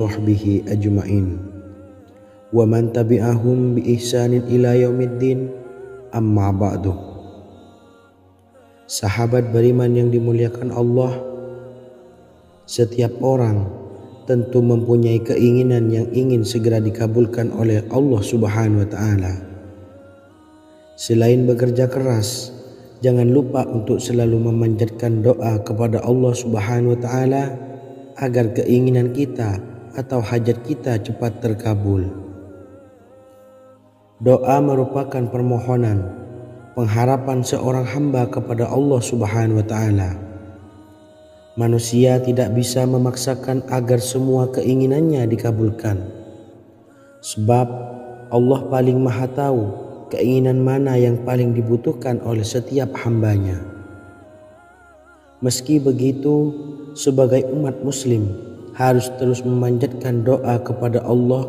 sahbihi ajma'in wa man tabi'ahum bi ihsanin ila yaumiddin amma ba'du. Sahabat beriman yang dimuliakan Allah, setiap orang tentu mempunyai keinginan yang ingin segera dikabulkan oleh Allah Subhanahu wa taala. Selain bekerja keras, jangan lupa untuk selalu memanjatkan doa kepada Allah Subhanahu wa taala agar keinginan kita atau hajat kita cepat terkabul. Doa merupakan permohonan, pengharapan seorang hamba kepada Allah Subhanahu wa taala. Manusia tidak bisa memaksakan agar semua keinginannya dikabulkan. Sebab Allah paling maha tahu keinginan mana yang paling dibutuhkan oleh setiap hambanya. Meski begitu, sebagai umat muslim harus terus memanjatkan doa kepada Allah,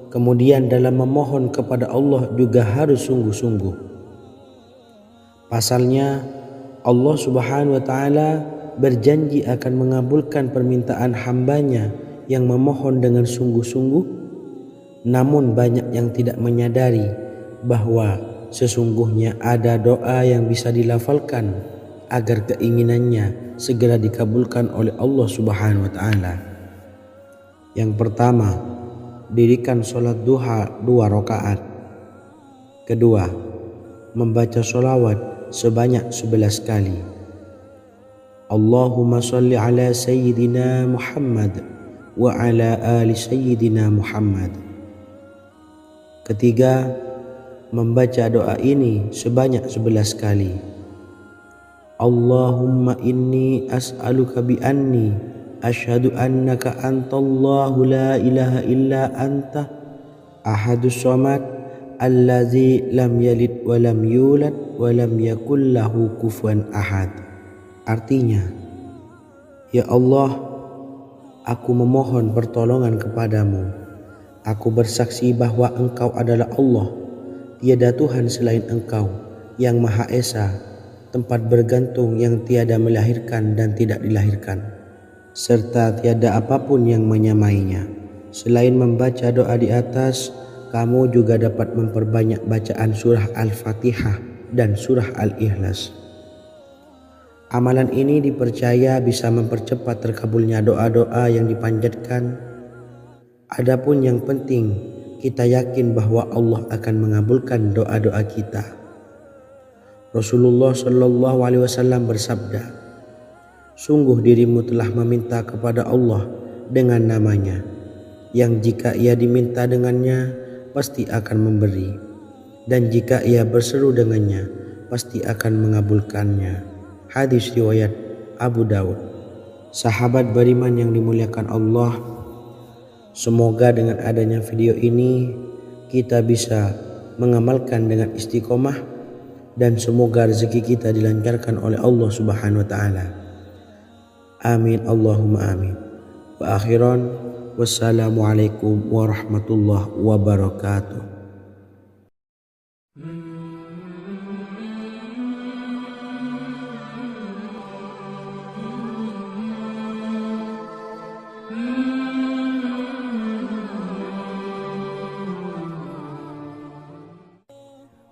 kemudian dalam memohon kepada Allah juga harus sungguh-sungguh. Pasalnya Allah Subhanahu wa taala berjanji akan mengabulkan permintaan hambanya yang memohon dengan sungguh-sungguh. Namun banyak yang tidak menyadari bahwa sesungguhnya ada doa yang bisa dilafalkan agar keinginannya segera dikabulkan oleh Allah Subhanahu wa taala. Yang pertama, dirikan sholat duha 2 rakaat. Kedua, membaca sholawat sebanyak 11 kali. Allahumma sholli ala sayyidina Muhammad wa ala ali sayyidina Muhammad. Ketiga, membaca doa ini sebanyak 11 kali. Allahumma inni as'aluka bi anni asyhadu annaka antallahu la ilaha illa anta ahadus samad allazi lam yalid wa lam yulad wa lam yakul lahu kufuwan ahad. Artinya, ya Allah, aku memohon pertolongan kepadamu. Aku bersaksi bahwa Engkau adalah Allah, tiada Tuhan selain Engkau yang Maha Esa, tempat bergantung yang tiada melahirkan dan tidak dilahirkan, serta tiada apapun yang menyamainya. Selain membaca doa di atas, kamu juga dapat memperbanyak bacaan surah Al-Fatihah dan surah Al-Ikhlas. Amalan ini dipercaya bisa mempercepat terkabulnya doa-doa yang dipanjatkan. Adapun yang penting, kita yakin bahwa Allah akan mengabulkan doa-doa kita. Rasulullah Shallallahu Alaihi Wasallam bersabda, sungguh dirimu telah meminta kepada Allah dengan namanya, yang jika ia diminta dengannya pasti akan memberi, dan jika ia berseru dengannya pasti akan mengabulkannya. Hadis riwayat Abu Daud. Sahabat beriman yang dimuliakan Allah, semoga dengan adanya video ini kita bisa mengamalkan dengan istiqomah, dan semoga rezeki kita dilancarkan oleh Allah Subhanahu wa taala. Amin Allahumma amin. Wa akhiran, wassalamualaikum warahmatullahi wabarakatuh.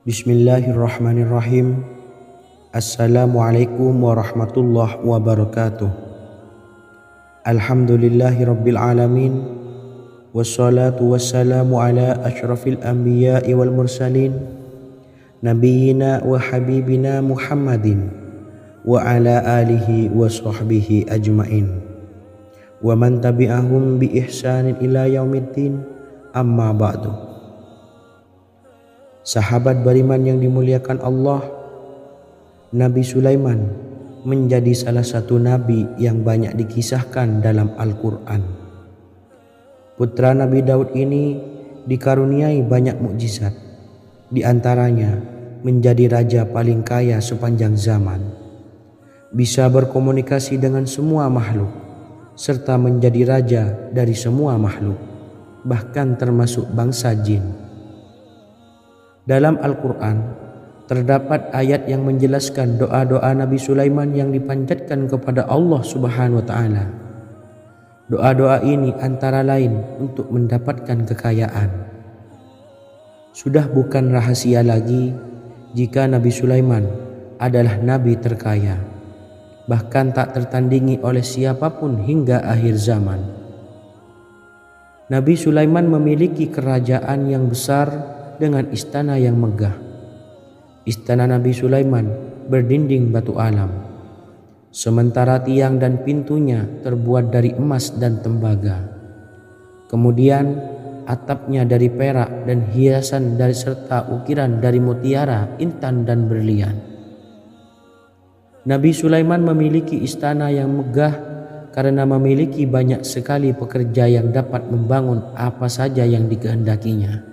Bismillahirrahmanirrahim. Assalamualaikum warahmatullahi wabarakatuh. Alhamdulillahi rabbil alamin, wassalatu wassalamu ala asyrafil anbiya'i wal mursalin, nabiyyina wa habibina Muhammadin wa ala alihi wa sahbihi ajma'in wa man tabi'ahum bi ihsanin ila yaumiddin amma ba'du. Sahabat beriman yang dimuliakan Allah, Nabi Sulaiman menjadi salah satu nabi yang banyak dikisahkan dalam Al-Quran. Putra Nabi Daud ini dikaruniai banyak mukjizat, di antaranya menjadi raja paling kaya sepanjang zaman, bisa berkomunikasi dengan semua makhluk, serta menjadi raja dari semua makhluk, bahkan termasuk bangsa jin. Dalam Al-Quran terdapat ayat yang menjelaskan doa-doa Nabi Sulaiman yang dipanjatkan kepada Allah Subhanahu wa taala. Doa-doa ini antara lain untuk mendapatkan kekayaan. Sudah bukan rahasia lagi jika Nabi Sulaiman adalah nabi terkaya, bahkan tak tertandingi oleh siapapun hingga akhir zaman. Nabi Sulaiman memiliki kerajaan yang besar dengan istana yang megah. Istana Nabi Sulaiman berdinding batu alam, sementara tiang dan pintunya terbuat dari emas dan tembaga. Kemudian atapnya dari perak dan hiasan dari serta ukiran dari mutiara, intan dan berlian. Nabi Sulaiman memiliki istana yang megah karena memiliki banyak sekali pekerja yang dapat membangun apa saja yang dikehendakinya.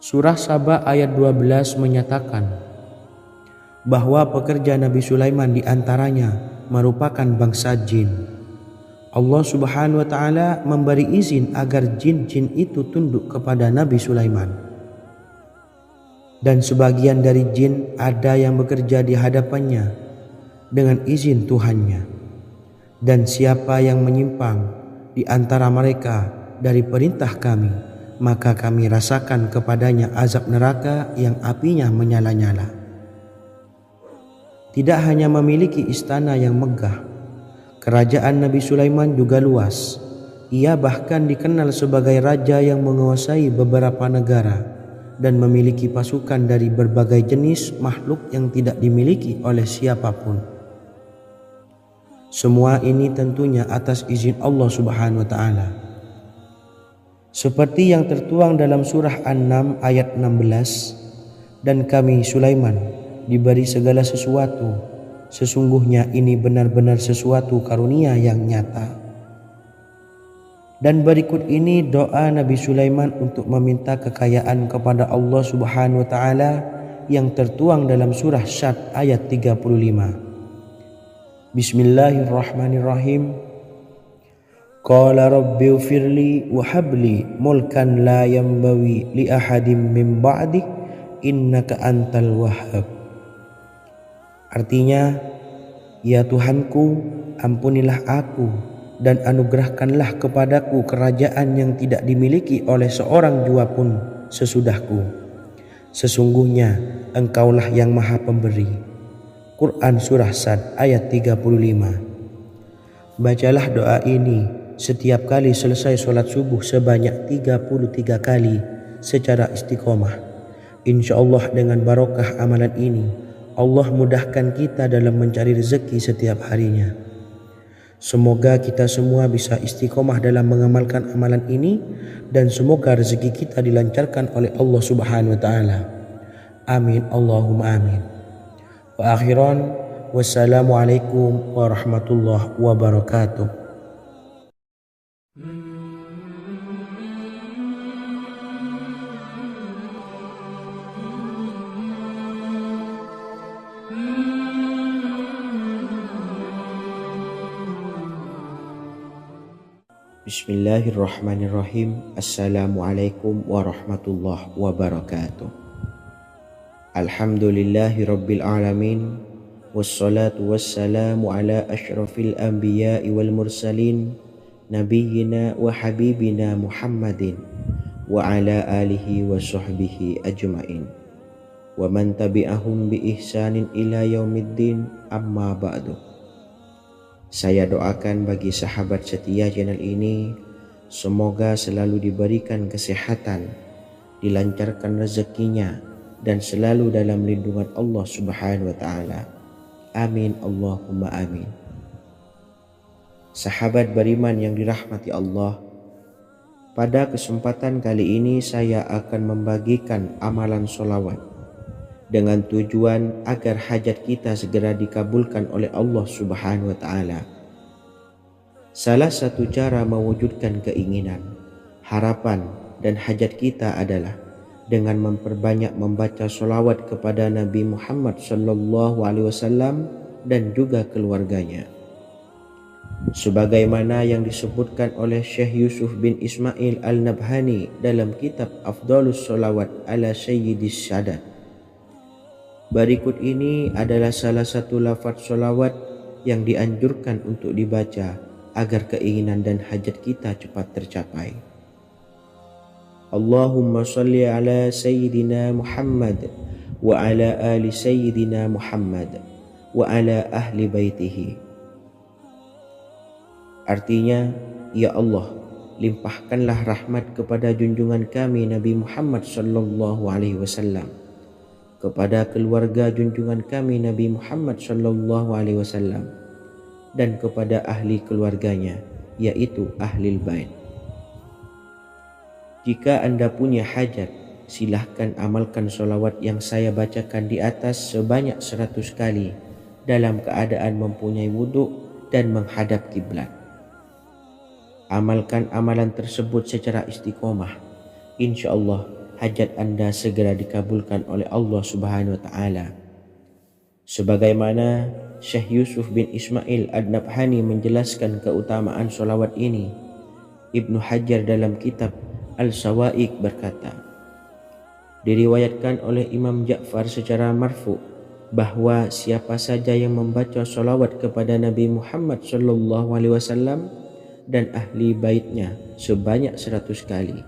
Surah Saba ayat 12 menyatakan bahwa pekerja Nabi Sulaiman diantaranya merupakan bangsa jin. Allah Subhanahu wa Ta'ala memberi izin agar jin-jin itu tunduk kepada Nabi Sulaiman. Dan sebagian dari jin ada yang bekerja di hadapannya dengan izin Tuhannya. Dan siapa yang menyimpang di antara mereka dari perintah kami, maka kami rasakan kepadanya azab neraka yang apinya menyala-nyala. Tidak hanya memiliki istana yang megah, kerajaan Nabi Sulaiman juga luas. Ia bahkan dikenal sebagai raja yang menguasai beberapa negara dan memiliki pasukan dari berbagai jenis makhluk yang tidak dimiliki oleh siapapun. Semua ini tentunya atas izin Allah Subhanahu wa Ta'ala. Seperti yang tertuang dalam surah An-Naml ayat 16, dan kami Sulaiman diberi segala sesuatu. Sesungguhnya ini benar-benar sesuatu karunia yang nyata. Dan berikut ini doa Nabi Sulaiman untuk meminta kekayaan kepada Allah Subhanahu wa Ta'ala yang tertuang dalam surah Syad ayat 35. Bismillahirrahmanirrahim. Qala rabbi ufirli wa habli mulkan la yanbawi li ahadim min ba'di innaka antal wahhab. Artinya, ya Tuhanku, ampunilah aku dan anugerahkanlah kepadaku kerajaan yang tidak dimiliki oleh seorang jua pun sesudahku. Sesungguhnya Engkaulah yang Maha Pemberi. Quran Surah Sad ayat 35. Bacalah doa ini setiap kali selesai sholat subuh sebanyak 33 kali secara istiqomah. Insya Allah dengan barokah amalan ini, Allah mudahkan kita dalam mencari rezeki setiap harinya. Semoga kita semua bisa istiqomah dalam mengamalkan amalan ini, dan semoga rezeki kita dilancarkan oleh Allah Subhanahu wa Ta'ala. Amin Allahumma amin. Wa akhiran, wassalamualaikum warahmatullahi wabarakatuh. Bismillahirrahmanirrahim. Assalamualaikum warahmatullahi wabarakatuh. Alhamdulillahi rabbil alamin. Wassalatu wassalamu ala ashrafil anbiya'i wal mursalin, nabiyyina wa habibina Muhammadin wa ala alihi wa sahbihi ajma'in wa man tabi'ahum bi ihsanin ila yaumiddin, amma ba'du. Saya doakan bagi sahabat setia channel ini, semoga selalu diberikan kesehatan, dilancarkan rezekinya, dan selalu dalam lindungan Allah Subhanahu wa Ta'ala. Amin Allahumma amin. Sahabat beriman yang dirahmati Allah, pada kesempatan kali ini saya akan membagikan amalan sholawat dengan tujuan agar hajat kita segera dikabulkan oleh Allah Subhanahu wa Ta'ala. Salah satu cara mewujudkan keinginan, harapan, dan hajat kita adalah dengan memperbanyak membaca sholawat kepada Nabi Muhammad SAW dan juga keluarganya. Sebagaimana yang disebutkan oleh Syekh Yusuf bin Ismail Al-Nabhani dalam kitab Afdhalus Sholawat ala Sayyidis Sadat. Berikut ini adalah salah satu lafaz sholawat yang dianjurkan untuk dibaca agar keinginan dan hajat kita cepat tercapai. Allahumma salli ala Sayyidina Muhammad wa ala ali Sayyidina Muhammad wa ala ahli baitihi. Artinya, ya Allah, limpahkanlah rahmat kepada junjungan kami Nabi Muhammad sallallahu alaihi wasallam, kepada keluarga junjungan kami Nabi Muhammad sallallahu alaihi wasallam, dan kepada ahli keluarganya, yaitu ahlil bait. Jika Anda punya hajat, silahkan amalkan solawat yang saya bacakan di atas sebanyak 100 kali dalam keadaan mempunyai wudhu dan menghadap kiblat. Amalkan amalan tersebut secara istiqomah. Insya Allah hajat Anda segera dikabulkan oleh Allah Subhanahu wa Ta'ala. Sebagaimana Syekh Yusuf bin Ismail Ad-Nabhani menjelaskan keutamaan solawat ini, Ibnu Hajar dalam kitab Al-Sawa'iq berkata, diriwayatkan oleh Imam Ja'far secara marfu bahwa siapa saja yang membaca solawat kepada Nabi Muhammad sallallahu alaihi wasallam dan ahli baitnya sebanyak 100 kali,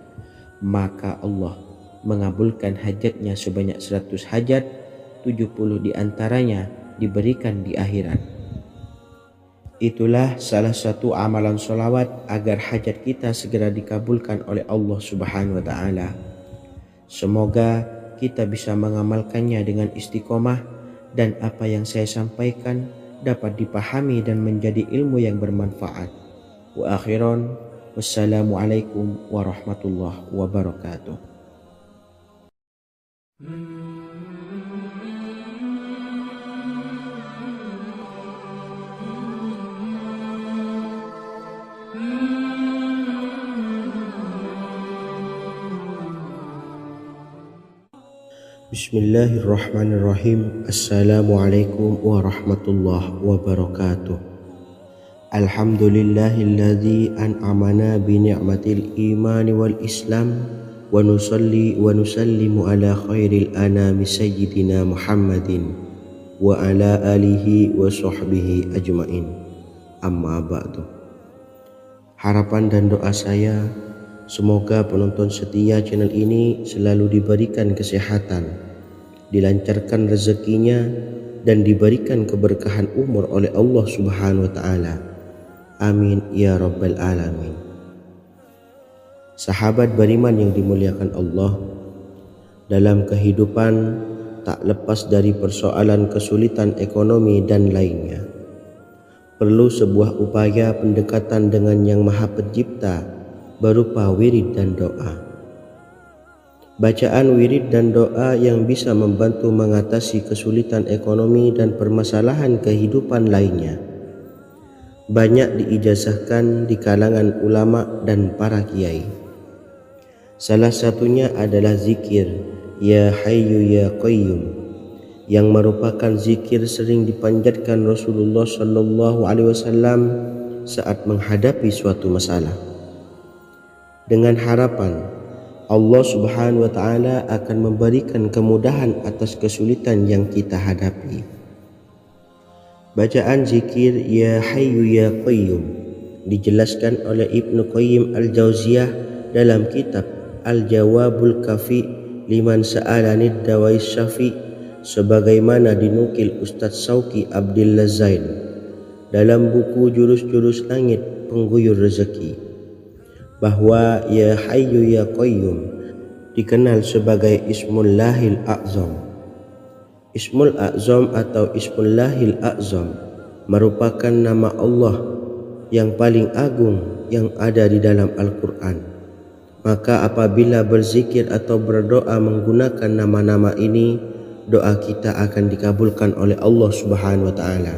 maka Allah mengabulkan hajatnya sebanyak 100 hajat, 70 diantaranya diberikan di akhirat. Itulah salah satu amalan solawat agar hajat kita segera dikabulkan oleh Allah Subhanahu wa Ta'ala. Semoga kita bisa mengamalkannya dengan istiqomah dan apa yang saya sampaikan dapat dipahami dan menjadi ilmu yang bermanfaat. Wa akhiran, wassalamualaikum warahmatullahi wabarakatuh. Bismillahirrahmanirrahim. Assalamualaikum warahmatullahi wabarakatuh. Alhamdulillahilladzi an'amana bi ni'matil imani wal islam wa nusalli wa nusallimu ala khairil anami sayyidina Muhammadin wa ala alihi wa sahbihi ajmain. Amma ba'du. Harapan dan doa saya, semoga penonton setia channel ini selalu diberikan kesehatan, dilancarkan rezekinya, dan diberikan keberkahan umur oleh Allah Subhanahu wa Ta'ala. Amin ya rabbal alamin. Sahabat beriman yang dimuliakan Allah, dalam kehidupan tak lepas dari persoalan kesulitan ekonomi dan lainnya. Perlu sebuah upaya pendekatan dengan Yang Maha Pencipta berupa wirid dan doa. Bacaan wirid dan doa yang bisa membantu mengatasi kesulitan ekonomi dan permasalahan kehidupan lainnya banyak diijazahkan di kalangan ulama dan para kiai. Salah satunya adalah zikir Ya Hayyu Ya Qayyum, yang merupakan zikir sering dipanjatkan Rasulullah sallallahu alaihi wasallam saat menghadapi suatu masalah, dengan harapan Allah Subhanahu wa Ta'ala akan memberikan kemudahan atas kesulitan yang kita hadapi. Bacaan zikir Ya Hayyu Ya Qayyum dijelaskan oleh Ibnu Qayyim Al-Jauziyah dalam kitab Al-Jawabul Kafi liman sa'alanid dawais syafi, sebagaimana dinukil Ustadz Sauki Abdillah Zain dalam buku Jurus-Jurus Langit Pengguyur Rezeki, bahwa Ya Hayyu Ya Qayyum dikenal sebagai Ismullahil A'zam. Ismul A'zam atau Ismullahil A'zam merupakan nama Allah yang paling agung yang ada di dalam Al-Quran. Maka apabila berzikir atau berdoa menggunakan nama-nama ini, doa kita akan dikabulkan oleh Allah Subhanahu wa Ta'ala.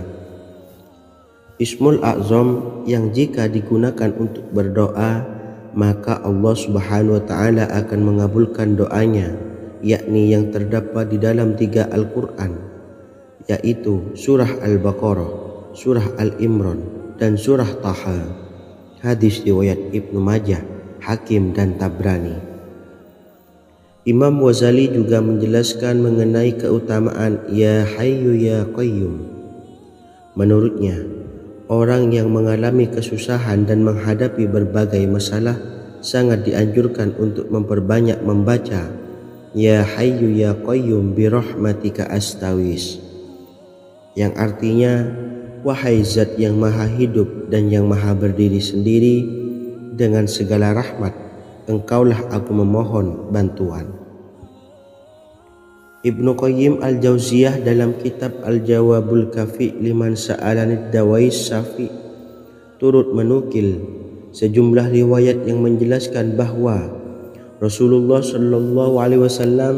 Ismul A'zam yang jika digunakan untuk berdoa, maka Allah Subhanahu wa Ta'ala akan mengabulkan doanya, yakni yang terdapat di dalam 3 Al-Quran, yaitu surah Al-Baqarah, surah Al-Imran, dan surah Taha. Hadis riwayat Ibnu Majah, Hakim, dan Tabrani. Imam Ghazali juga menjelaskan mengenai keutamaan Ya Hayyu Ya Qayyum. Menurutnya, Orang yang mengalami kesusahan dan menghadapi berbagai masalah sangat dianjurkan untuk memperbanyak membaca Ya Hayyu Ya Qayyum bi rahmatika astawis, yang artinya wahai zat yang maha hidup dan yang maha berdiri sendiri, dengan segala rahmat engkaulah aku memohon bantuan. Ibnu Qayyim al-Jauziyah dalam kitab Al-Jawabul Kafi liman sa'alanid dawais syafi turut menukil sejumlah riwayat yang menjelaskan bahwa Rasulullah Shallallahu Alaihi Wasallam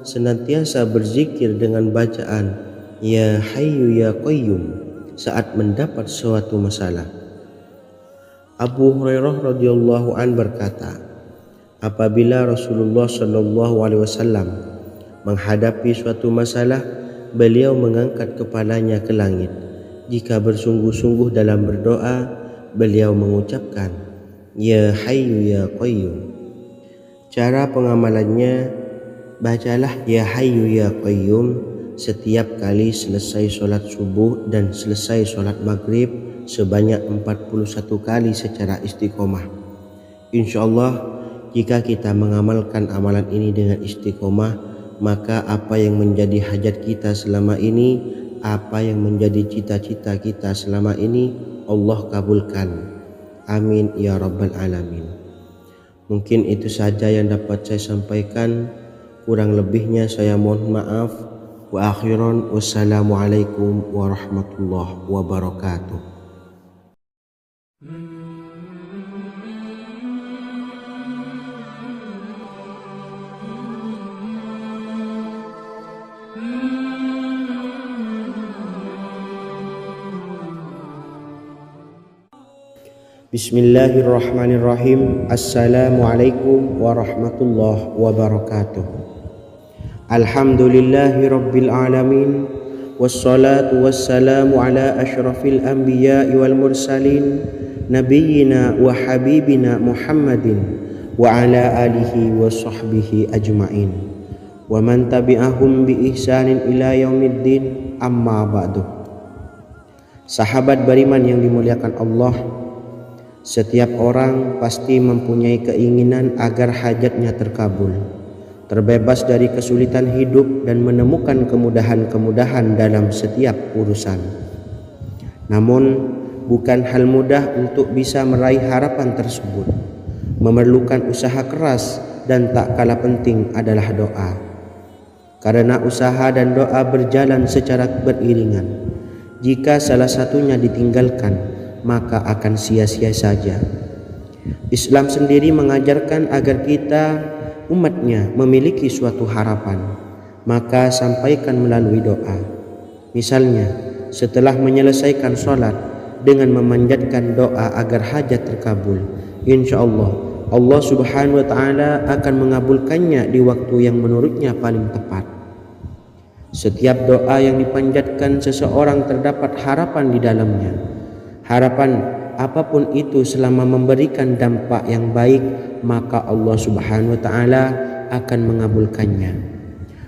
senantiasa berzikir dengan bacaan Ya Hayyu Ya Qayyum saat mendapat suatu masalah. Abu Hurairah radhiyallahu an berkata, apabila Rasulullah Shallallahu Alaihi Wasallam menghadapi suatu masalah, beliau mengangkat kepalanya ke langit. Jika bersungguh-sungguh dalam berdoa, beliau mengucapkan Ya Hayyu Ya Qayyum. Cara pengamalannya, bacalah Ya Hayyu Ya Qayyum setiap kali selesai sholat subuh dan selesai sholat maghrib sebanyak 41 kali secara istiqomah. Insyaallah, jika kita mengamalkan amalan ini dengan istiqomah, maka apa yang menjadi hajat kita selama ini, apa yang menjadi cita-cita kita selama ini, Allah kabulkan. Amin ya rabbal alamin. Mungkin itu saja yang dapat saya sampaikan. Kurang lebihnya saya mohon maaf. Wa akhiran, wassalamualaikum warahmatullahi wabarakatuh. Bismillahirrahmanirrahim. Assalamualaikum warahmatullahi wabarakatuh. Alhamdulillahi rabbil alamin, wassalatu wassalamu ala asyrafil anbiya'i wal mursalin, nabiyyina wa habibina Muhammadin wa ala alihi wa sahbihi ajma'in wa man tabi'ahum bi ihsanin ila yaumiddin, amma ba'du. Sahabat beriman yang dimuliakan Allah, setiap orang pasti mempunyai keinginan agar hajatnya terkabul, terbebas dari kesulitan hidup dan menemukan kemudahan-kemudahan dalam setiap urusan. Namun, bukan hal mudah untuk bisa meraih harapan tersebut. Memerlukan usaha keras dan tak kalah penting adalah doa. Karena usaha dan doa berjalan secara beriringan. Jika salah satunya ditinggalkan, maka akan sia-sia saja. Islam sendiri mengajarkan agar kita umatnya memiliki suatu harapan, maka sampaikan melalui doa. Misalnya, setelah menyelesaikan sholat dengan memanjatkan doa agar hajat terkabul, insyaallah Allah Subhanahu wa Ta'ala akan mengabulkannya di waktu yang menurutnya paling tepat. Setiap doa yang dipanjatkan seseorang terdapat harapan di dalamnya. Harapan apapun itu selama memberikan dampak yang baik, maka Allah Subhanahu wa Ta'ala akan mengabulkannya.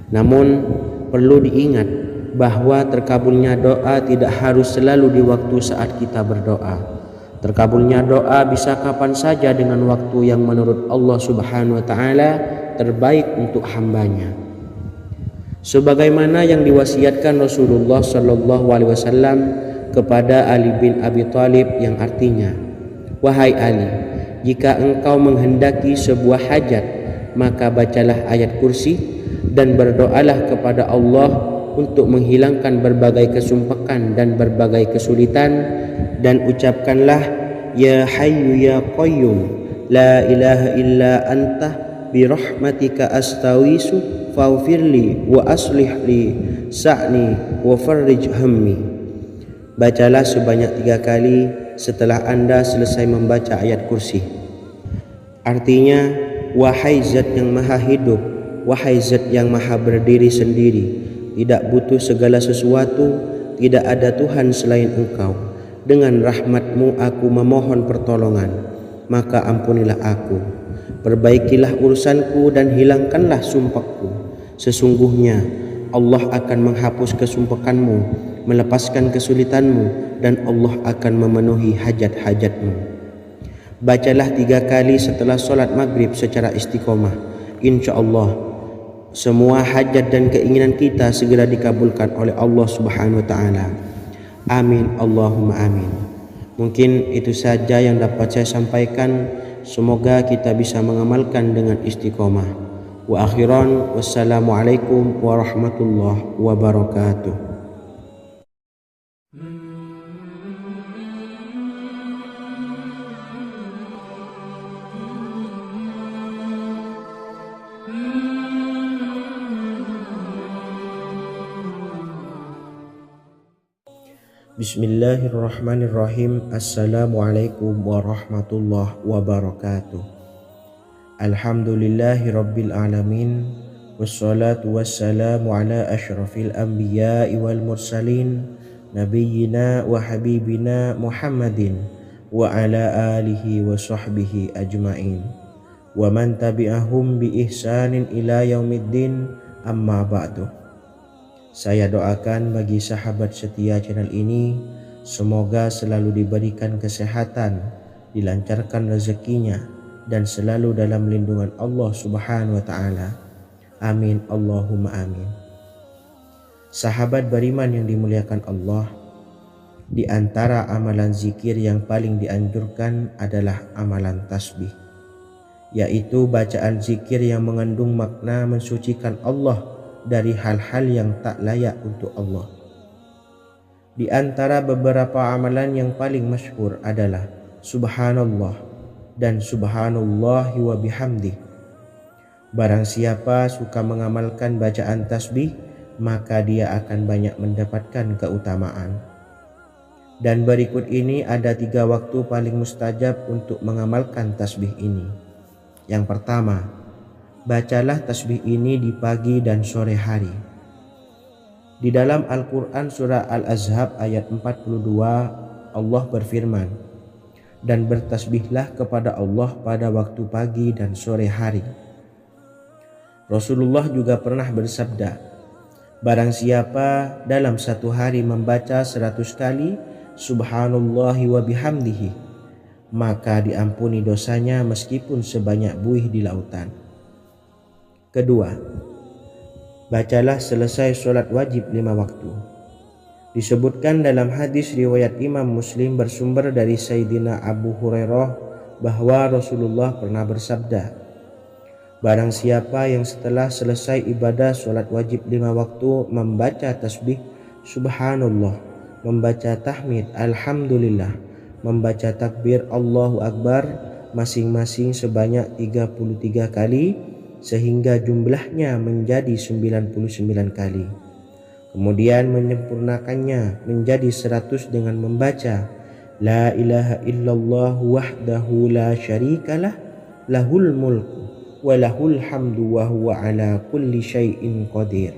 Namun perlu diingat bahwa terkabulnya doa tidak harus selalu di waktu saat kita berdoa. Terkabulnya doa bisa kapan saja dengan waktu yang menurut Allah Subhanahu wa Ta'ala terbaik untuk hambanya. Sebagaimana yang diwasiatkan Rasulullah Shallallahu Alaihi Wasallam kepada Ali bin Abi Thalib, yang artinya, wahai Ali, jika engkau menghendaki sebuah hajat, maka bacalah ayat kursi dan berdoalah kepada Allah untuk menghilangkan berbagai kesumpakan dan berbagai kesulitan, dan ucapkanlah Ya Hayyu Ya Qayyum la ilaha illa anta bi rahmatika astawisu faghfirli wa aslih li sa'ni wa farrij hammi. Bacalah sebanyak 3 kali setelah Anda selesai membaca ayat kursi. Artinya, wahai zat yang maha hidup, wahai zat yang maha berdiri sendiri, tidak butuh segala sesuatu, tidak ada Tuhan selain Engkau. Dengan rahmat-Mu aku memohon pertolongan, maka ampunilah aku. Perbaikilah urusanku dan hilangkanlah sumpahku. Sesungguhnya Allah akan menghapus kesumpakanmu melepaskan kesulitanmu, dan Allah akan memenuhi hajat-hajatmu. Bacalah 3 kali setelah solat maghrib secara istiqomah. Insya Allah semua hajat dan keinginan kita segera dikabulkan oleh Allah Subhanahu wa taala. Amin Allahumma amin. Mungkin itu saja yang dapat saya sampaikan. Semoga kita bisa mengamalkan dengan istiqomah. Wa akhiran, wassalamualaikum warahmatullahi wabarakatuh. Bismillahirrahmanirrahim. Assalamualaikum warahmatullahi wabarakatuh. Alhamdulillahi rabbil alamin. Wassalatu wassalamu ala ashrafil anbiya'i wal mursalin, nabiyyina wa habibina Muhammadin wa ala alihi wa sahbihi ajma'in, wa man tabi'ahum bi ihsanin ila yaumiddin, amma ba'du. Saya doakan bagi sahabat setia channel ini, semoga selalu diberikan kesehatan, dilancarkan rezekinya, dan selalu dalam lindungan Allah Subhanahu wa taala. Amin Allahumma amin. Sahabat beriman yang dimuliakan Allah, di antara amalan zikir yang paling dianjurkan adalah amalan tasbih, yaitu bacaan zikir yang mengandung makna mensucikan Allah dari hal-hal yang tak layak untuk Allah. Di antara beberapa amalan yang paling masyhur adalah Subhanallah dan Subhanallahi wa bihamdih. Barang siapa suka mengamalkan bacaan tasbih, maka dia akan banyak mendapatkan keutamaan. Dan berikut ini ada 3 waktu paling mustajab untuk mengamalkan tasbih ini. Yang pertama, bacalah tasbih ini di pagi dan sore hari. Di dalam Al-Quran surah Al-Ahzab ayat 42, Allah berfirman, dan bertasbihlah kepada Allah pada waktu pagi dan sore hari. Rasulullah juga pernah bersabda, barang siapa dalam satu hari membaca 100 kali Subhanallahi wa bihamdihi, maka diampuni dosanya meskipun sebanyak buih di lautan. Kedua, bacalah selesai sholat wajib 5 waktu. Disebutkan dalam hadis riwayat Imam Muslim bersumber dari Sayyidina Abu Hurairah bahwa Rasulullah pernah bersabda, barang siapa yang setelah selesai ibadah sholat wajib 5 waktu membaca tasbih Subhanallah, membaca tahmid Alhamdulillah, membaca takbir Allahu Akbar masing-masing sebanyak 33 kali, sehingga jumlahnya menjadi 99 kali. Kemudian menyempurnakannya menjadi 100 dengan membaca La ilaha illallah wahdahu la syarikalah, lahul mulku wa lahul hamdu wa huwa ala kulli syai'in qadir.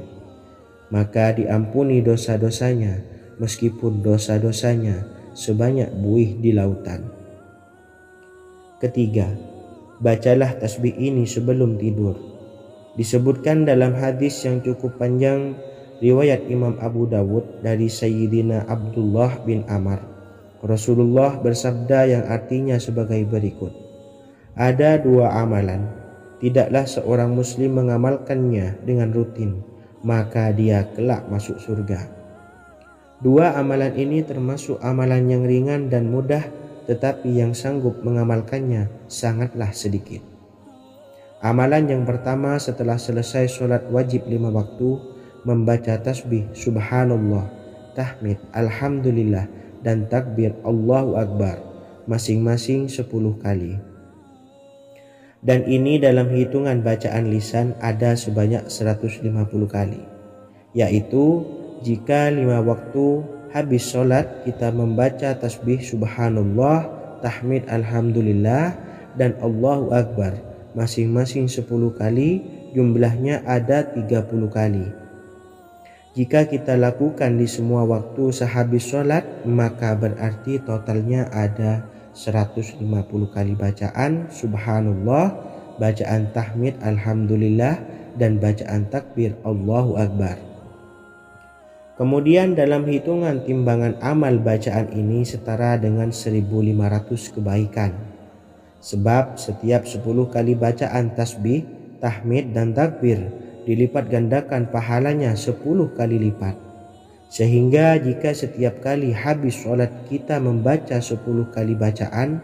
Maka diampuni dosa-dosanya meskipun dosa-dosanya sebanyak buih di lautan. Ketiga, bacalah tasbih ini sebelum tidur. Disebutkan dalam hadis yang cukup panjang riwayat Imam Abu Dawud dari Sayyidina Abdullah bin Amr, Rasulullah bersabda yang artinya sebagai berikut, ada 2 amalan, tidaklah seorang muslim mengamalkannya dengan rutin, maka dia kelak masuk surga. 2 amalan ini termasuk amalan yang ringan dan mudah, tetapi yang sanggup mengamalkannya sangatlah sedikit. Amalan yang pertama setelah selesai sholat wajib 5 waktu, membaca tasbih Subhanallah, tahmid Alhamdulillah, dan takbir Allahu Akbar masing-masing 10 kali. Dan ini dalam hitungan bacaan lisan ada sebanyak 150 kali, yaitu jika 5 waktu habis sholat kita membaca tasbih Subhanallah, tahmid Alhamdulillah, dan Allahu Akbar masing-masing 10 kali, jumlahnya ada 30 kali. Jika kita lakukan di semua waktu sehabis sholat, maka berarti totalnya ada 150 kali bacaan Subhanallah, bacaan tahmid Alhamdulillah, dan bacaan takbir Allahu Akbar. Kemudian dalam hitungan timbangan amal bacaan ini setara dengan 1500 kebaikan. Sebab setiap 10 kali bacaan tasbih, tahmid dan takbir dilipat gandakan pahalanya 10 kali lipat. Sehingga jika setiap kali habis sholat kita membaca 10 kali bacaan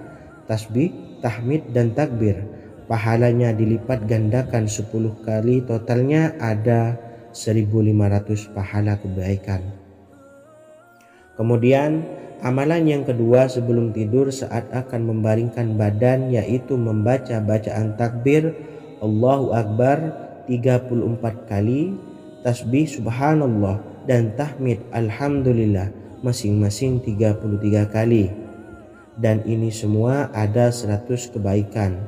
tasbih, tahmid dan takbir, pahalanya dilipat gandakan 10 kali, totalnya ada 1500 pahala kebaikan. Kemudian amalan yang kedua sebelum tidur saat akan membaringkan badan, yaitu membaca bacaan takbir Allahu Akbar 34 kali, tasbih subhanallah dan tahmid alhamdulillah masing-masing 33 kali. Dan ini semua ada 100 kebaikan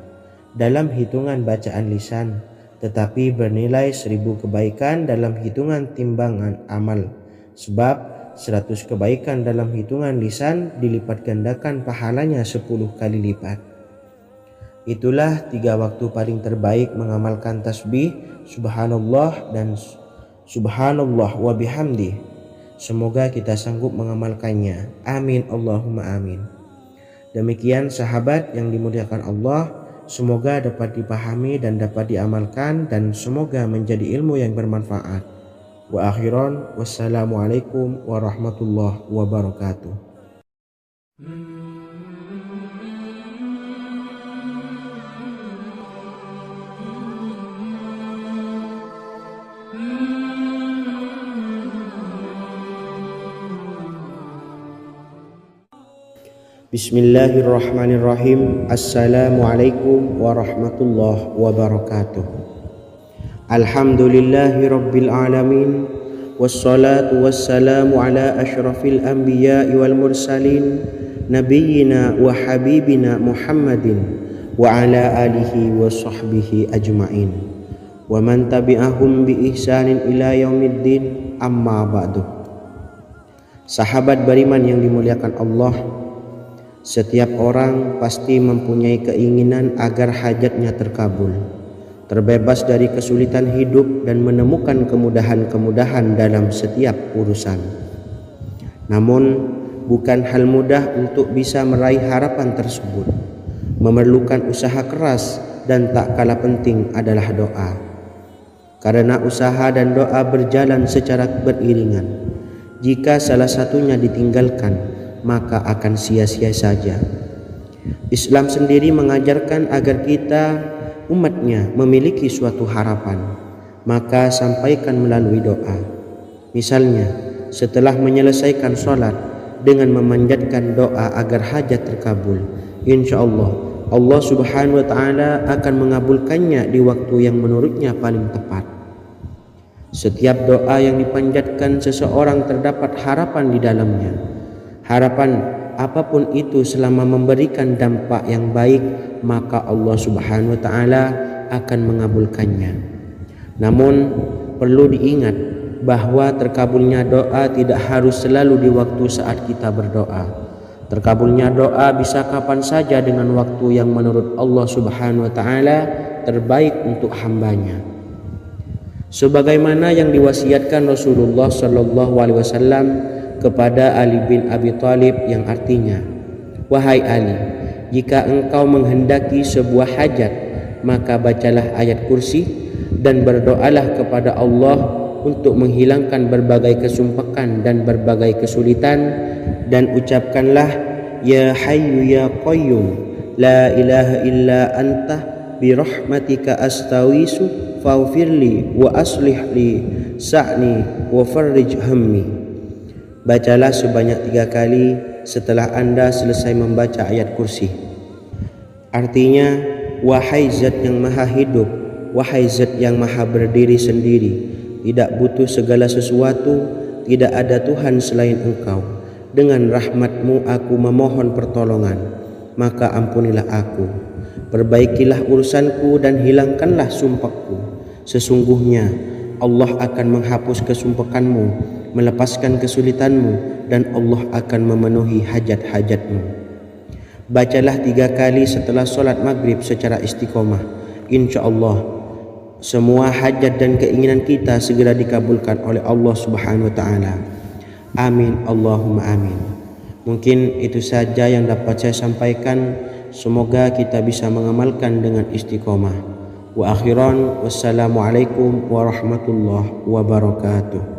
dalam hitungan bacaan lisan, tetapi bernilai 1000 kebaikan dalam hitungan timbangan amal. Sebab 100 kebaikan dalam hitungan lisan dilipat gandakan pahalanya 10 kali lipat. Itulah 3 waktu paling terbaik mengamalkan tasbih subhanallah dan subhanallah wa bihamdih. Semoga kita sanggup mengamalkannya. Amin Allahumma amin. Demikian sahabat yang dimuliakan Allah, semoga dapat dipahami dan dapat diamalkan, dan semoga menjadi ilmu yang bermanfaat. Wa akhiran, wassalamualaikum warahmatullahi wabarakatuh. Bismillahirrahmanirrahim. Assalamualaikum warahmatullahi wabarakatuh. Alhamdulillahi rabbil alamin, wassalatu wassalamu ala ashrafil anbiya'i wal mursalin, nabiyyina wa habibina Muhammadin wa ala alihi wa sahbihi ajma'in, wa man tabi'ahum bi ihsanin ila yaumiddin, amma ba'du. Sahabat beriman yang dimuliakan Allah, setiap orang pasti mempunyai keinginan agar hajatnya terkabul, terbebas dari kesulitan hidup dan menemukan kemudahan-kemudahan dalam setiap urusan. Namun bukan hal mudah untuk bisa meraih harapan tersebut. Memerlukan usaha keras dan tak kalah penting adalah doa. Karena usaha dan doa berjalan secara beriringan. Jika salah satunya ditinggalkan, maka akan sia-sia saja. Islam sendiri mengajarkan agar kita umatnya memiliki suatu harapan, maka sampaikan melalui doa. Misalnya setelah menyelesaikan sholat dengan memanjatkan doa agar hajat terkabul, insya Allah subhanahu wa ta'ala akan mengabulkannya di waktu yang menurutnya paling tepat. Setiap doa yang dipanjatkan seseorang terdapat harapan di dalamnya. Harapan apapun itu selama memberikan dampak yang baik, maka Allah subhanahu wa ta'ala akan mengabulkannya. Namun perlu diingat bahwa terkabulnya doa tidak harus selalu di waktu saat kita berdoa. Terkabulnya doa bisa kapan saja dengan waktu yang menurut Allah subhanahu wa ta'ala terbaik untuk hambanya. Sebagaimana yang diwasiatkan Rasulullah sallallahu alaihi wasallam kepada Ali bin Abi Thalib, yang artinya, wahai Ali, jika engkau menghendaki sebuah hajat, maka bacalah ayat kursi dan berdoalah kepada Allah untuk menghilangkan berbagai kesumpakan dan berbagai kesulitan, dan ucapkanlah, ya hayyu ya qayyum la ilaha illa anta birahmatika astawisu faghfirli wa aslih li sa'ni wa farrij hammi. Bacalah sebanyak 3 kali setelah Anda selesai membaca ayat kursi. Artinya, wahai zat yang maha hidup, wahai zat yang maha berdiri sendiri, tidak butuh segala sesuatu, tidak ada Tuhan selain Engkau. Dengan rahmat-Mu aku memohon pertolongan, maka ampunilah aku. Perbaikilah urusanku dan hilangkanlah sumpahku. Sesungguhnya Allah akan menghapus kesumpahanmu, melepaskan kesulitanmu, dan Allah akan memenuhi hajat-hajatmu. Bacalah 3 kali setelah solat maghrib secara istiqomah. Insya Allah semua hajat dan keinginan kita segera dikabulkan oleh Allah subhanahu wa ta'ala. Amin Allahumma amin. Mungkin itu saja yang dapat saya sampaikan. Semoga kita bisa mengamalkan dengan istiqomah. Wa akhiran, wassalamualaikum warahmatullahi wabarakatuh.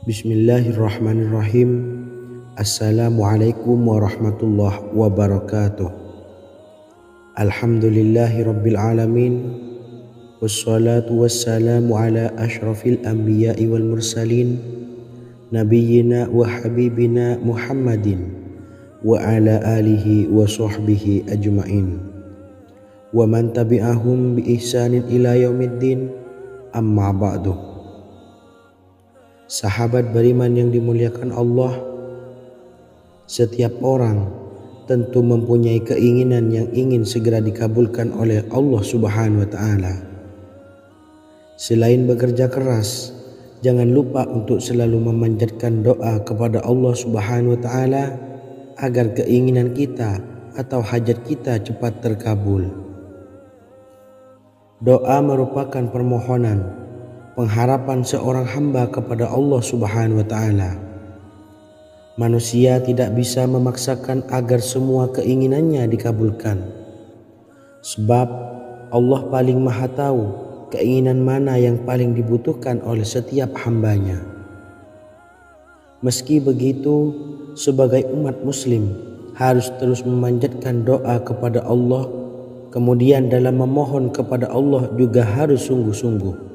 Bismillahirrahmanirrahim. Assalamualaikum warahmatullahi wabarakatuh. Alhamdulillahi rabbil alamin. Wassalatu wassalamu ala ashrafil anbiya'i wal mursalin, nabiyyina wa habibina Muhammadin wa ala alihi wa sahbihi ajma'in wa man tabi'ahum bi ihsanin ila yaumiddin, amma ba'du. Sahabat beriman yang dimuliakan Allah, setiap orang tentu mempunyai keinginan yang ingin segera dikabulkan oleh Allah Subhanahu wa Ta'ala. Selain bekerja keras, jangan lupa untuk selalu memanjatkan doa kepada Allah Subhanahu wa Ta'ala agar keinginan kita atau hajat kita cepat terkabul. Doa merupakan permohonan, pengharapan seorang hamba kepada Allah Subhanahu wa Ta'ala. Manusia tidak bisa memaksakan agar semua keinginannya dikabulkan, sebab Allah paling maha tahu keinginan mana yang paling dibutuhkan oleh setiap hambanya. Meski begitu, sebagai umat muslim harus terus memanjatkan doa kepada Allah, kemudian dalam memohon kepada Allah juga harus sungguh-sungguh.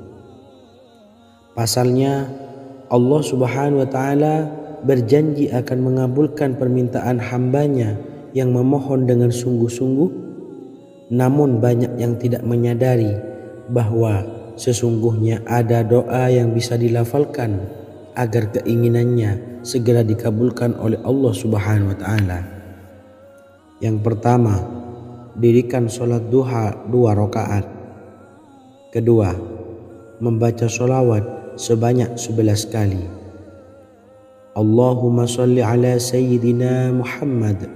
Pasalnya Allah Subhanahu wa Ta'ala berjanji akan mengabulkan permintaan hambanya yang memohon dengan sungguh-sungguh. Namun banyak yang tidak menyadari bahwa sesungguhnya ada doa yang bisa dilafalkan agar keinginannya segera dikabulkan oleh Allah Subhanahu wa Ta'ala. Yang pertama, dirikan sholat duha 2 rakaat. Kedua, membaca sholawat sebanyak 11 kali. Allahumma sholli ala sayyidina Muhammad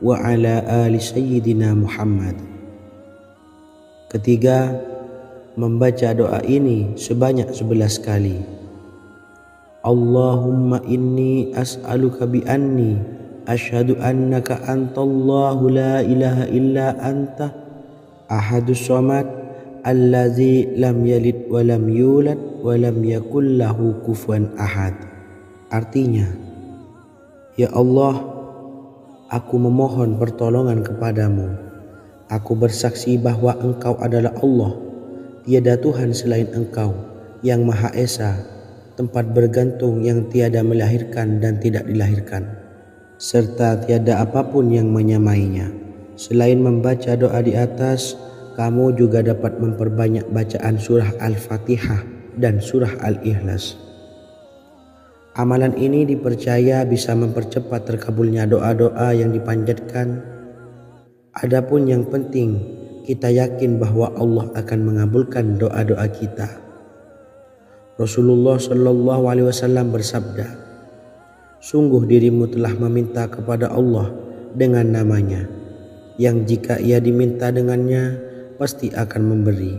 wa ala ali sayyidina Muhammad. Ketiga, membaca doa ini sebanyak 11 kali. Allahumma inni as'aluka bi anni asyhadu annaka antallahu la ilaha illa anta ahadus somad allazi lam yalid wa lam yulad wa lam yakul lahu kufuwan ahad. Artinya, ya Allah, aku memohon pertolongan kepadamu. Aku bersaksi bahwa Engkau adalah Allah, tiada Tuhan selain Engkau, yang Maha Esa, tempat bergantung yang tiada melahirkan dan tidak dilahirkan, serta tiada apapun yang menyamainya. Selain membaca doa di atas, kamu juga dapat memperbanyak bacaan surah Al-Fatihah dan surah Al-Ikhlas. Amalan ini dipercaya bisa mempercepat terkabulnya doa-doa yang dipanjatkan. Adapun yang penting, kita yakin bahwa Allah akan mengabulkan doa-doa kita. Rasulullah Shallallahu Alaihi Wasallam bersabda, sungguh dirimu telah meminta kepada Allah dengan namanya, yang jika ia diminta dengannya, pasti akan memberi,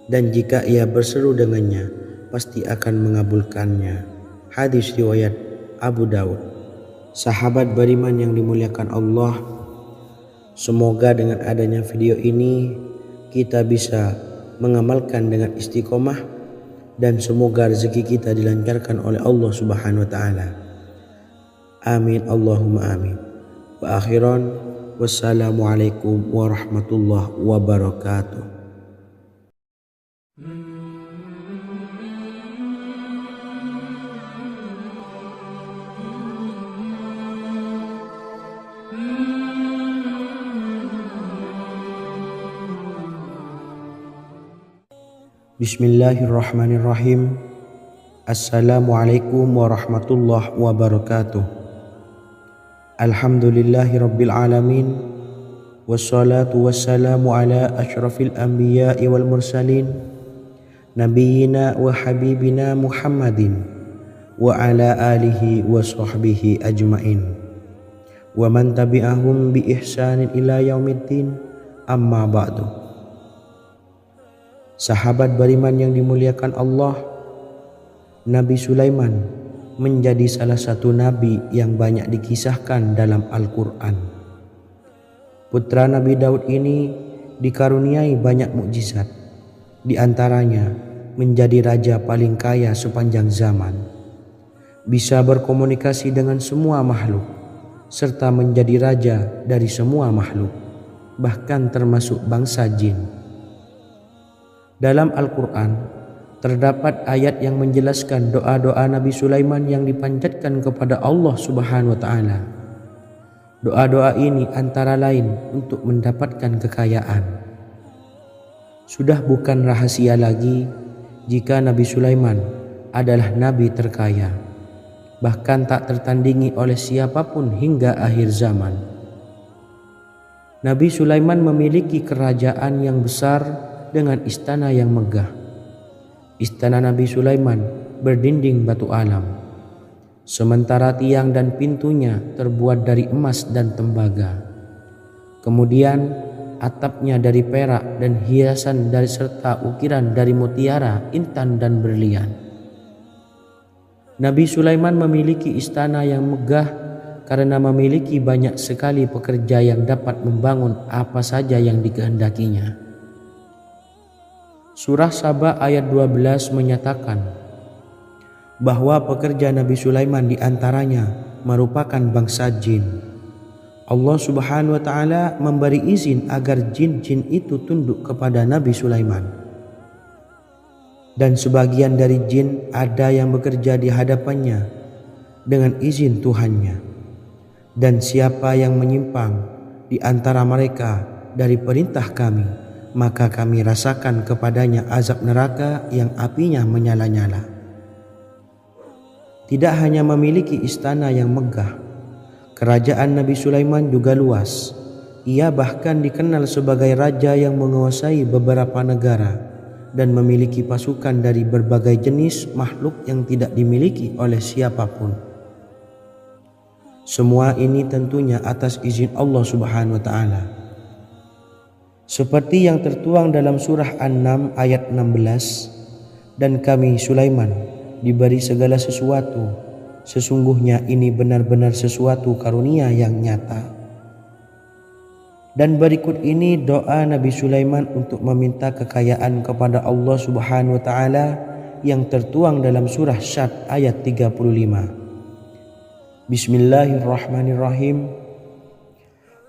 dan jika ia berseru dengannya, pasti akan mengabulkannya. Hadis riwayat Abu Daud. Sahabat beriman yang dimuliakan Allah, semoga dengan adanya video ini kita bisa mengamalkan dengan istiqomah, dan semoga rezeki kita dilancarkan oleh Allah Subhanahu wa Ta'ala. Amin Allahumma amin. Wa akhiran, wassalamualaikum warahmatullahi wabarakatuh. Bismillahirrahmanirrahim. Assalamualaikum warahmatullahi wabarakatuh. Alhamdulillahi rabbil alamin. Wassalatu wassalamu ala ashrafil anbiya'i wal mursalin, nabiyyina wa habibina Muhammadin wa ala alihi wa sahbihi ajmain wa man tabi'ahum bi ihsanin ila yaumiddin, amma ba'du. Sahabat beriman yang dimuliakan Allah, Nabi Sulaiman menjadi salah satu nabi yang banyak dikisahkan dalam Al-Quran. Putra Nabi Daud ini dikaruniai banyak mukjizat, di antaranya menjadi raja paling kaya sepanjang zaman, bisa berkomunikasi dengan semua makhluk, serta menjadi raja dari semua makhluk, bahkan termasuk bangsa jin. Dalam Al-Quran terdapat ayat yang menjelaskan doa-doa Nabi Sulaiman yang dipanjatkan kepada Allah Subhanahu wa Ta'ala. Doa-doa ini antara lain untuk mendapatkan kekayaan. Sudah bukan rahasia lagi jika Nabi Sulaiman adalah nabi terkaya, bahkan tak tertandingi oleh siapapun hingga akhir zaman. Nabi Sulaiman memiliki kerajaan yang besar dengan istana yang megah. Istana Nabi Sulaiman berdinding batu alam, sementara tiang dan pintunya terbuat dari emas dan tembaga. Kemudian atapnya dari perak dan hiasan dari serta ukiran dari mutiara, intan dan berlian. Nabi Sulaiman memiliki istana yang megah karena memiliki banyak sekali pekerja yang dapat membangun apa saja yang dikehendakinya. Surah Saba ayat 12 menyatakan bahwa pekerja Nabi Sulaiman diantaranya merupakan bangsa jin. Allah Subhanahu wa Ta'ala memberi izin agar jin-jin itu tunduk kepada Nabi Sulaiman. Dan sebagian dari jin ada yang bekerja di hadapannya dengan izin Tuhannya. Dan siapa yang menyimpang di antara mereka dari perintah kami, maka kami rasakan kepadanya azab neraka yang apinya menyala-nyala. Tidak hanya memiliki istana yang megah, kerajaan Nabi Sulaiman juga luas. Ia bahkan dikenal sebagai raja yang menguasai beberapa negara dan memiliki pasukan dari berbagai jenis makhluk yang tidak dimiliki oleh siapapun. Semua ini tentunya atas izin Allah Subhanahu wa Ta'ala. Seperti yang tertuang dalam surah An-Naml ayat 16, dan kami Sulaiman diberi segala sesuatu, sesungguhnya ini benar-benar sesuatu karunia yang nyata. Dan berikut ini doa Nabi Sulaiman untuk meminta kekayaan kepada Allah Subhanahu wa Ta'ala yang tertuang dalam surah Syad ayat 35. Bismillahirrahmanirrahim.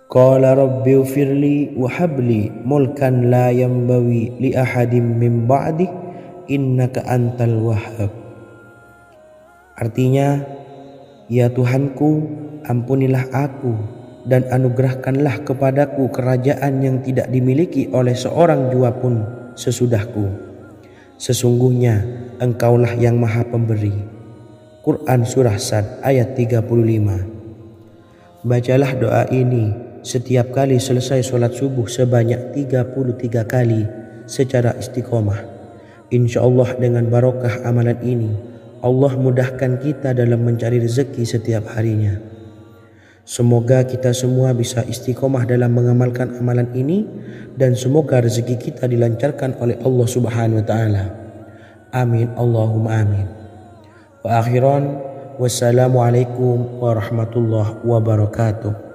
Qala rabbi ufirli wa habli mulkan la yanbawi li ahadim min ba'di innaka antal wahhab. Artinya, ya Tuhanku, ampunilah aku dan anugerahkanlah kepadaku kerajaan yang tidak dimiliki oleh seorang jua pun sesudahku. Sesungguhnya Engkaulah yang Maha Pemberi. Quran Surah Sad ayat 35. Bacalah doa ini setiap kali selesai sholat subuh sebanyak 33 kali secara istiqomah. Insya Allah dengan barokah amalan ini, Allah mudahkan kita dalam mencari rezeki setiap harinya. Semoga kita semua bisa istiqomah dalam mengamalkan amalan ini, dan semoga rezeki kita dilancarkan oleh Allah Subhanahu wa Ta'ala. Amin Allahumma amin. Wa akhiran, wassalamualaikum warahmatullahi wabarakatuh.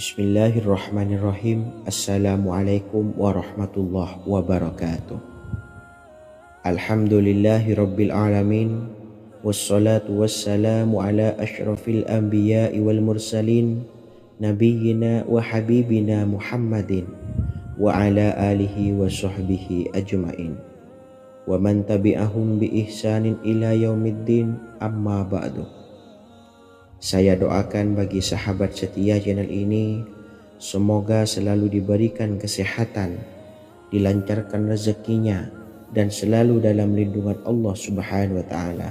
Bismillahirrahmanirrahim. Assalamualaikum warahmatullahi wabarakatuh. Alhamdulillahi rabbil alamin, wassalatu wassalamu ala ashrafil anbiya'i wal mursalin, nabiyyina wa habibina Muhammadin wa ala alihi wa sahbihi ajmain wa man tabi'ahum bi ihsanin ila yaumiddin, amma ba'du. Saya doakan bagi sahabat setia channel ini, semoga selalu diberikan kesehatan, dilancarkan rezekinya, dan selalu dalam lindungan Allah Subhanahu wa Ta'ala.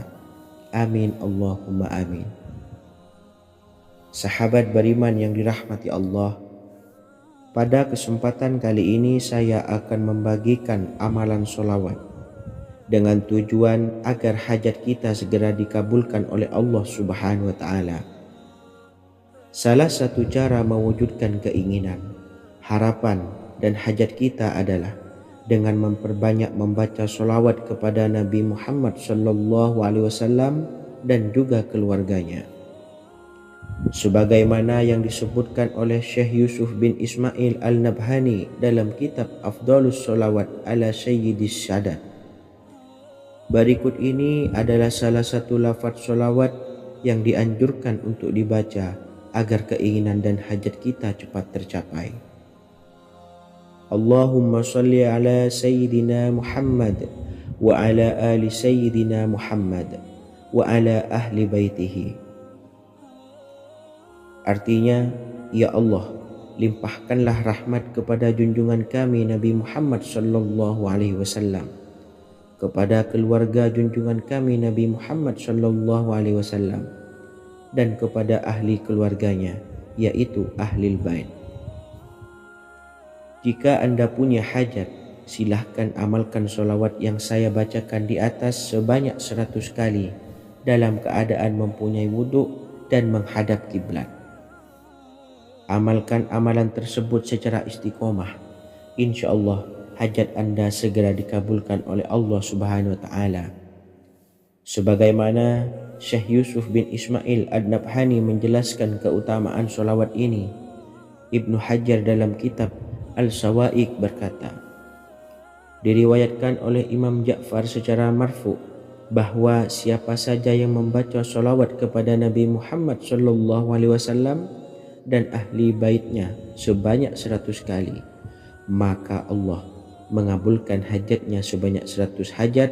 Amin Allahumma amin. Sahabat beriman yang dirahmati Allah, pada kesempatan kali ini saya akan membagikan amalan sholawat dengan tujuan agar hajat kita segera dikabulkan oleh Allah Subhanahu wa Ta'ala. Salah satu cara mewujudkan keinginan, harapan, dan hajat kita adalah dengan memperbanyak membaca sholawat kepada Nabi Muhammad SAW dan juga keluarganya. Sebagaimana yang disebutkan oleh Syekh Yusuf bin Ismail Al-Nabhani dalam kitab Afdalus Sholawat ala Sayyidis Sadat. Berikut ini adalah salah satu lafaz sholawat yang dianjurkan untuk dibaca agar keinginan dan hajat kita cepat tercapai. Allahumma salli ala Sayyidina Muhammad wa ala ali Sayyidina Muhammad wa ala ahli baitihi. Artinya, ya Allah, limpahkanlah rahmat kepada junjungan kami Nabi Muhammad sallallahu alaihi wasallam, kepada keluarga junjungan kami Nabi Muhammad sallallahu alaihi wasallam, dan kepada ahli keluarganya, yaitu ahlil bait. Jika Anda punya hajat, silahkan amalkan sholawat yang saya bacakan di atas sebanyak 100 kali dalam keadaan mempunyai wudhu dan menghadap kiblat. Amalkan amalan tersebut secara istiqomah. Insya Allah hajat Anda segera dikabulkan oleh Allah Subhanahu wa Ta'ala. Sebagaimana Syekh Yusuf bin Ismail Ad-Nabhani menjelaskan keutamaan sholawat ini, Ibnu Hajar dalam kitab Al-Sawa'iq berkata, diriwayatkan oleh Imam Ja'far secara marfu bahwa siapa saja yang membaca sholawat kepada Nabi Muhammad SAW dan ahli baitnya sebanyak 100 kali, maka Allah mengabulkan hajatnya sebanyak 100 hajat,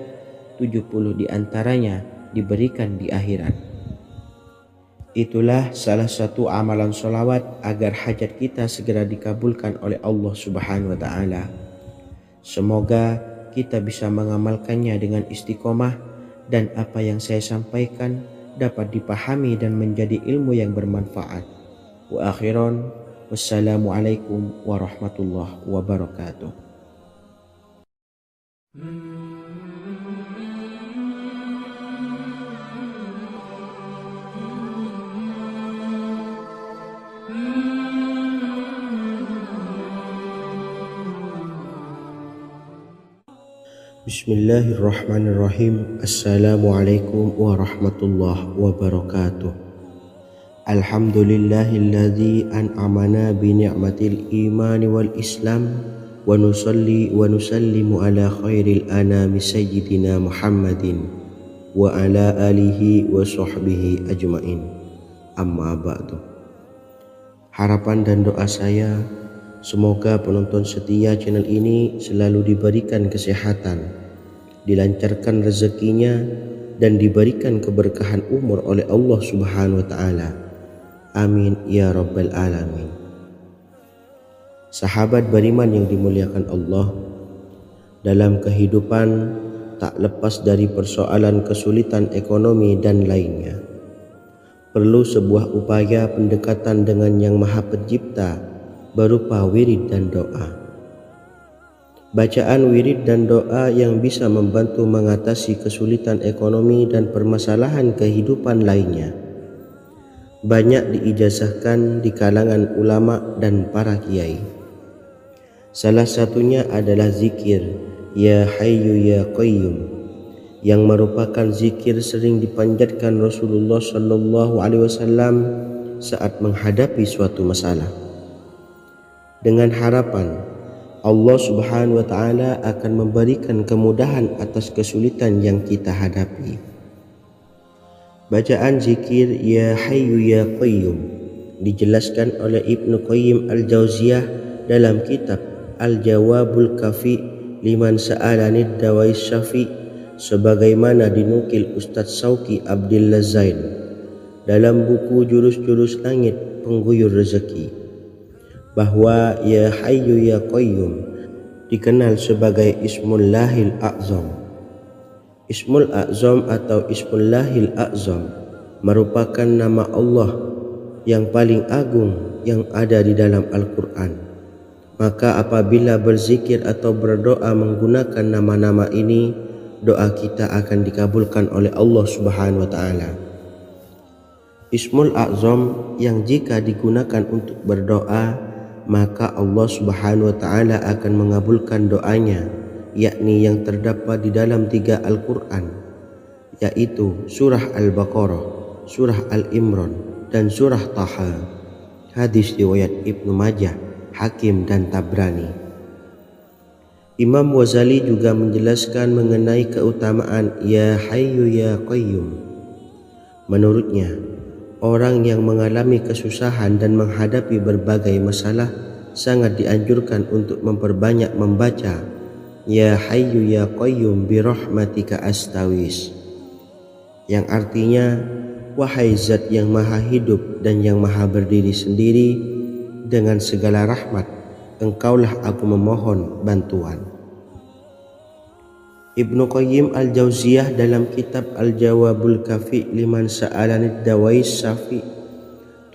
70 diantaranya diberikan di akhirat. Itulah salah satu amalan sholawat agar hajat kita segera dikabulkan oleh Allah Subhanahu wa Ta'ala. Semoga kita bisa mengamalkannya dengan istiqomah dan apa yang saya sampaikan dapat dipahami dan menjadi ilmu yang bermanfaat. Wa akhiran, wassalamualaikum warahmatullahi wabarakatuh. Bismillahirrahmanirrahim. Assalamualaikum warahmatullahi wabarakatuh. Alhamdulillahilladzi an'amana bi ni'matil iman wal islam wa nusalli wa nusallimu ala khairil anami sayyidina Muhammadin wa ala alihi wa sahbihi ajmain. Amma ba'du. Harapan dan doa saya, semoga penonton setia channel ini selalu diberikan kesehatan, dilancarkan rezekinya, dan diberikan keberkahan umur oleh Allah Subhanahu wa Ta'ala. Amin ya rabbal alamin. Sahabat beriman yang dimuliakan Allah, dalam kehidupan tak lepas dari persoalan kesulitan ekonomi dan lainnya. Perlu sebuah upaya pendekatan dengan Yang Maha Pencipta berupa wirid dan doa. Bacaan wirid dan doa yang bisa membantu mengatasi kesulitan ekonomi dan permasalahan kehidupan lainnya banyak diijazahkan di kalangan ulama dan para kiai. Salah satunya adalah zikir Ya Hayyu Ya Qayyum, yang merupakan zikir sering dipanjatkan Rasulullah SAW saat menghadapi suatu masalah, dengan harapan Allah Subhanahu wa Ta'ala akan memberikan kemudahan atas kesulitan yang kita hadapi. Bacaan zikir Ya Hayyu Ya Qayyum dijelaskan oleh Ibnu Qayyim Al-Jauziyah dalam kitab Al-Jawabul Kafi liman sa'alanid dawais syafi, sebagaimana dinukil Ustadz Sauki Abdillah Zain dalam buku Jurus-Jurus Langit Pengguyur Rezeki, bahwa Ya Hayyu Ya Qayyum dikenal sebagai Ismullahil A'zam. Ismul A'zam atau Ismullahil A'zam merupakan nama Allah yang paling agung yang ada di dalam Al-Quran. Maka apabila berzikir atau berdoa menggunakan nama-nama ini, doa kita akan dikabulkan oleh Allah Subhanahu wa Ta'ala. Ismul A'zam yang jika digunakan untuk berdoa, maka Allah Subhanahu wa Ta'ala akan mengabulkan doanya, yakni yang terdapat di dalam 3 Al-Quran, yaitu surah Al-Baqarah, surah Al-Imran, dan surah Taha. Hadis riwayat Ibnu Majah, Hakim, dan Tabrani. Imam Ghazali juga menjelaskan mengenai keutamaan Ya Hayyu Ya Qayyum. Menurutnya, orang yang mengalami kesusahan dan menghadapi berbagai masalah sangat dianjurkan untuk memperbanyak membaca Ya Hayyu Ya Qayyum bi rahmatika astaghis, yang artinya, wahai zat yang maha hidup dan yang maha berdiri sendiri, dengan segala rahmat engkaulah aku memohon bantuan. Ibnu Qayyim Al-Jauziyah dalam kitab Al-Jawabul Kafi liman sa'alanid dawais syafi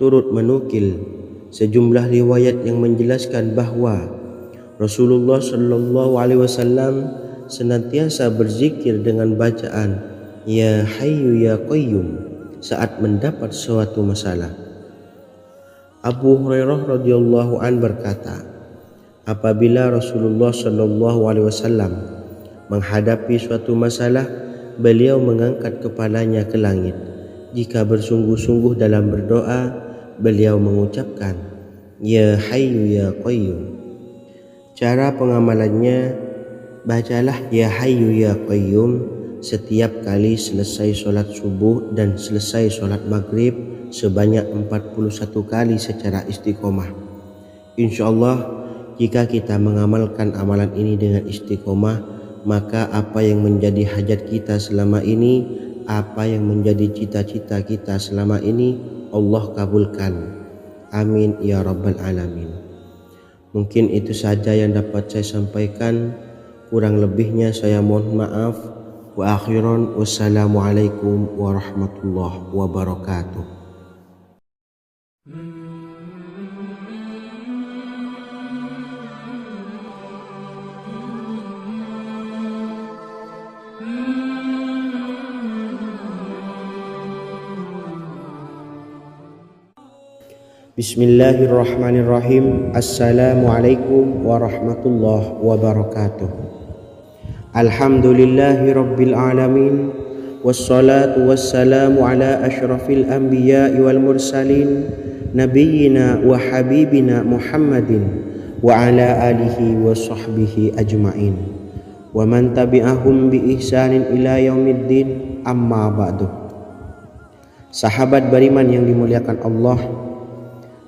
turut menukil sejumlah riwayat yang menjelaskan bahwa Rasulullah Shallallahu Alaihi Wasallam senantiasa berzikir dengan bacaan Ya Hayyu Ya Qayyum saat mendapat suatu masalah. Abu Hurairah radhiyallahu an berkata, apabila Rasulullah Shallallahu Alaihi Wasallam menghadapi suatu masalah, beliau mengangkat kepalanya ke langit. Jika bersungguh-sungguh dalam berdoa, beliau mengucapkan Ya Hayyu Ya Qayyum. Cara pengamalannya, bacalah Ya Hayyu Ya Qayyum setiap kali selesai sholat subuh dan selesai sholat maghrib sebanyak 41 kali secara istiqomah. Insyaallah, jika kita mengamalkan amalan ini dengan istiqomah, maka apa yang menjadi hajat kita selama ini, apa yang menjadi cita-cita kita selama ini, Allah kabulkan. Amin ya rabbal alamin. Mungkin itu saja yang dapat saya sampaikan. Kurang lebihnya saya mohon maaf. Wa akhiran, wassalamualaikum warahmatullahi wabarakatuh. Bismillahirrahmanirrahim. Assalamualaikum warahmatullahi wabarakatuh. Alhamdulillahi rabbil alamin, wassalatu wassalamu ala asyrafil anbiya'i wal mursalin, nabiyyina wa habibina Muhammadin wa ala alihi wa sahbihi ajma'in, wa man tabi'ahum bi ihsanin ila yaumiddin, amma ba'du. Sahabat beriman yang dimuliakan Allah,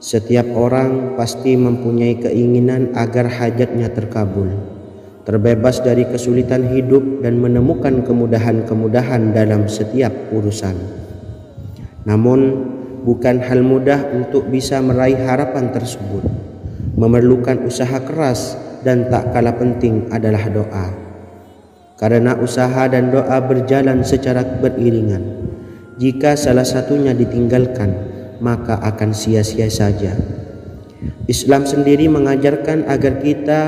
setiap orang pasti mempunyai keinginan agar hajatnya terkabul, terbebas dari kesulitan hidup dan menemukan kemudahan-kemudahan dalam setiap urusan. Namun, bukan hal mudah untuk bisa meraih harapan tersebut. Memerlukan usaha keras dan tak kalah penting adalah doa. Karena usaha dan doa berjalan secara beriringan. Jika salah satunya ditinggalkan, maka akan sia-sia saja. Islam sendiri mengajarkan agar kita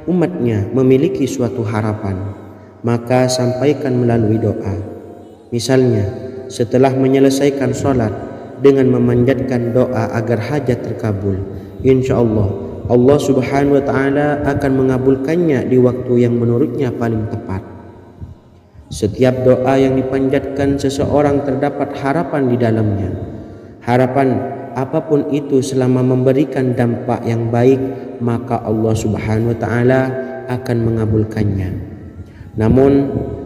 umatnya memiliki suatu harapan, maka sampaikan melalui doa. Misalnya, setelah menyelesaikan sholat dengan memanjatkan doa agar hajat terkabul, insya Allah Subhanahu wa Ta'ala akan mengabulkannya di waktu yang menurutnya paling tepat. Setiap doa yang dipanjatkan seseorang terdapat harapan di dalamnya. Harapan apapun itu selama memberikan dampak yang baik, maka Allah Subhanahu wa Ta'ala akan mengabulkannya. Namun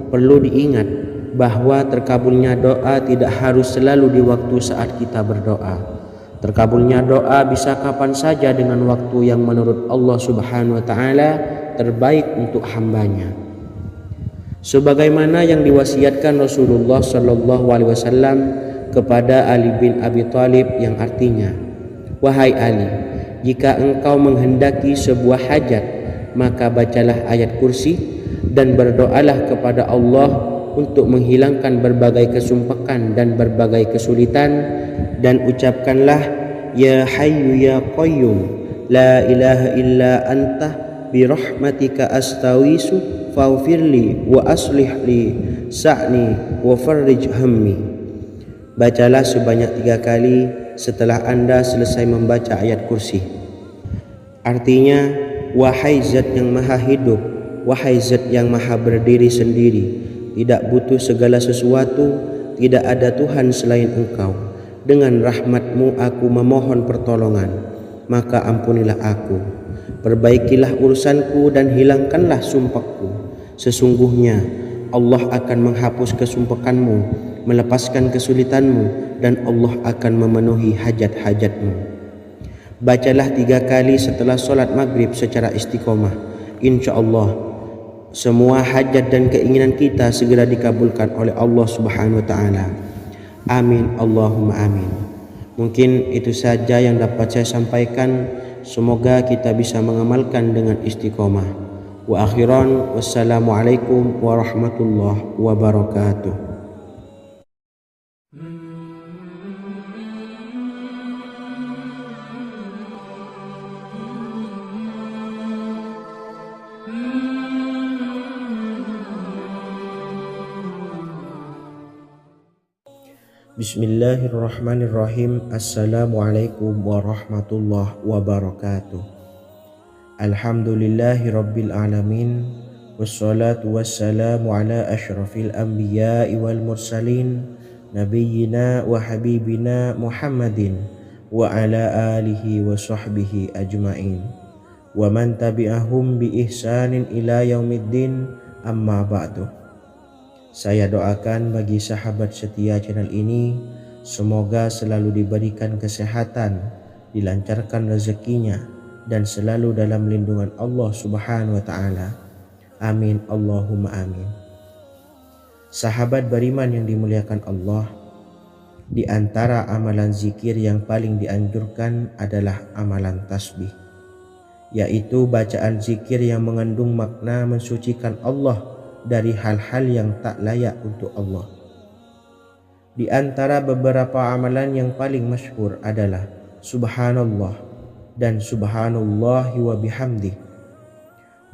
perlu diingat bahwa terkabulnya doa tidak harus selalu di waktu saat kita berdoa. Terkabulnya doa bisa kapan saja dengan waktu yang menurut Allah Subhanahu wa Ta'ala terbaik untuk hambanya. Sebagaimana yang diwasiatkan Rasulullah Shallallahu Alaihi Wasallam kepada Ali bin Abi Thalib, yang artinya, wahai Ali, jika engkau menghendaki sebuah hajat, maka bacalah ayat kursi dan berdoalah kepada Allah untuk menghilangkan berbagai kesumpakan dan berbagai kesulitan, dan ucapkanlah ya hayyu ya qayyum la ilaha illa anta birahmatika astawisu faghfirli wa aslih li sa'ni wa farrij hammi. Bacalah sebanyak 3 kali setelah Anda selesai membaca ayat kursi. Artinya, wahai zat yang maha hidup, wahai zat yang maha berdiri sendiri, tidak butuh segala sesuatu, tidak ada Tuhan selain Engkau. Dengan rahmat-Mu aku memohon pertolongan, maka ampunilah aku. Perbaikilah urusanku dan hilangkanlah sumpahku. Sesungguhnya Allah akan menghapus kesumpahanmu, melepaskan kesulitanmu, dan Allah akan memenuhi hajat-hajatmu. Bacalah 3 kali setelah solat maghrib secara istiqomah. Insya Allah semua hajat dan keinginan kita segera dikabulkan oleh Allah Subhanahu wa Ta'ala. Amin Allahumma amin. Mungkin itu saja yang dapat saya sampaikan. Semoga kita bisa mengamalkan dengan istiqomah. Wa akhiran, wassalamualaikum warahmatullahi wabarakatuh. Bismillahirrahmanirrahim. Assalamualaikum warahmatullahi wabarakatuh. Alhamdulillahi rabbil alamin. Wassalatu wassalamu ala ashrafil anbiya'i wal mursalin, nabiyyina wa habibina Muhammadin wa ala alihi wa sahbihi ajma'in, wa man tabi'ahum bi ihsanin ila yaumiddin, amma ba'du. Saya doakan bagi sahabat setia channel ini, semoga selalu diberikan kesehatan, dilancarkan rezekinya, dan selalu dalam lindungan Allah Subhanahu wa Ta'ala. Amin Allahumma amin. Sahabat beriman yang dimuliakan Allah, di antara amalan zikir yang paling dianjurkan adalah amalan tasbih, yaitu bacaan zikir yang mengandung makna mensucikan Allah dari hal-hal yang tak layak untuk Allah. Di antara beberapa amalan yang paling masyhur adalah Subhanallah dan Subhanallahi wa bihamdih.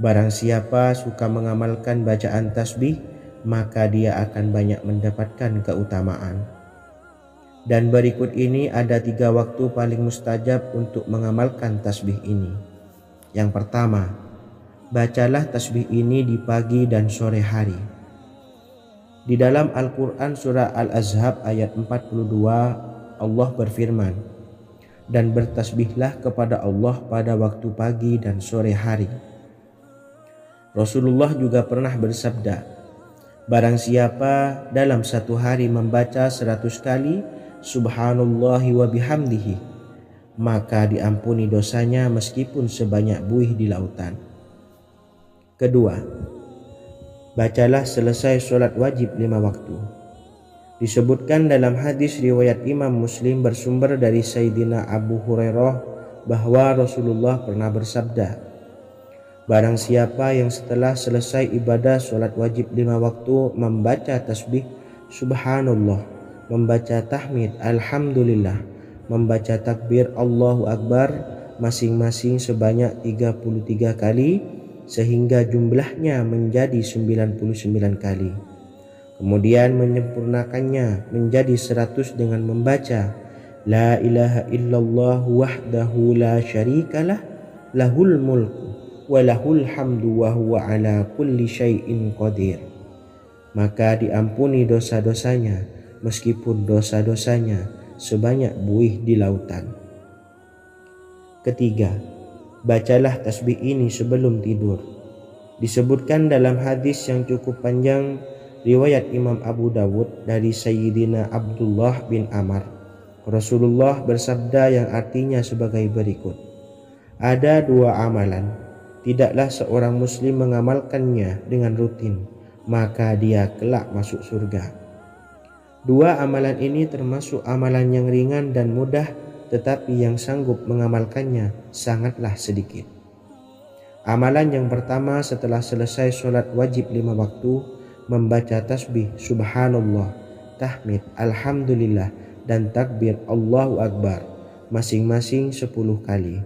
Barang siapa suka mengamalkan bacaan tasbih, maka dia akan banyak mendapatkan keutamaan. Dan berikut ini ada 3 waktu paling mustajab untuk mengamalkan tasbih ini. Yang pertama, bacalah tasbih ini di pagi dan sore hari. Di dalam Al-Quran surah Al-Ahzab ayat 42, Allah berfirman, dan bertasbihlah kepada Allah pada waktu pagi dan sore hari. Rasulullah juga pernah bersabda, barang siapa dalam satu hari membaca 100 kali Subhanallahi wa bihamdihi, maka diampuni dosanya meskipun sebanyak buih di lautan. Kedua, bacalah selesai sholat wajib 5 waktu. Disebutkan dalam hadis riwayat Imam Muslim bersumber dari Sayyidina Abu Hurairah bahwa Rasulullah pernah bersabda, barang siapa yang setelah selesai ibadah sholat wajib 5 waktu membaca tasbih Subhanallah, membaca tahmid Alhamdulillah, membaca takbir Allahu Akbar masing-masing sebanyak 33 kali, sehingga jumlahnya menjadi 99 kali. Kemudian menyempurnakannya menjadi 100 dengan membaca La ilaha illallah wahdahu la syarikalah lahul mulku wa lahul hamdu wa huwa ala kulli syai'in qadir. Maka diampuni dosa-dosanya meskipun dosa-dosanya sebanyak buih di lautan. Ketiga, bacalah tasbih ini sebelum tidur. Disebutkan dalam hadis yang cukup panjang riwayat Imam Abu Dawud dari Sayyidina Abdullah bin Amr. Rasulullah bersabda yang artinya sebagai berikut. Ada 2 amalan, tidaklah seorang muslim mengamalkannya dengan rutin, maka dia kelak masuk surga. 2 amalan ini termasuk amalan yang ringan dan mudah, tetapi yang sanggup mengamalkannya sangatlah sedikit. Amalan yang pertama setelah selesai sholat wajib 5 waktu, membaca tasbih subhanallah, tahmid, alhamdulillah, dan takbir Allahu Akbar masing-masing 10 kali.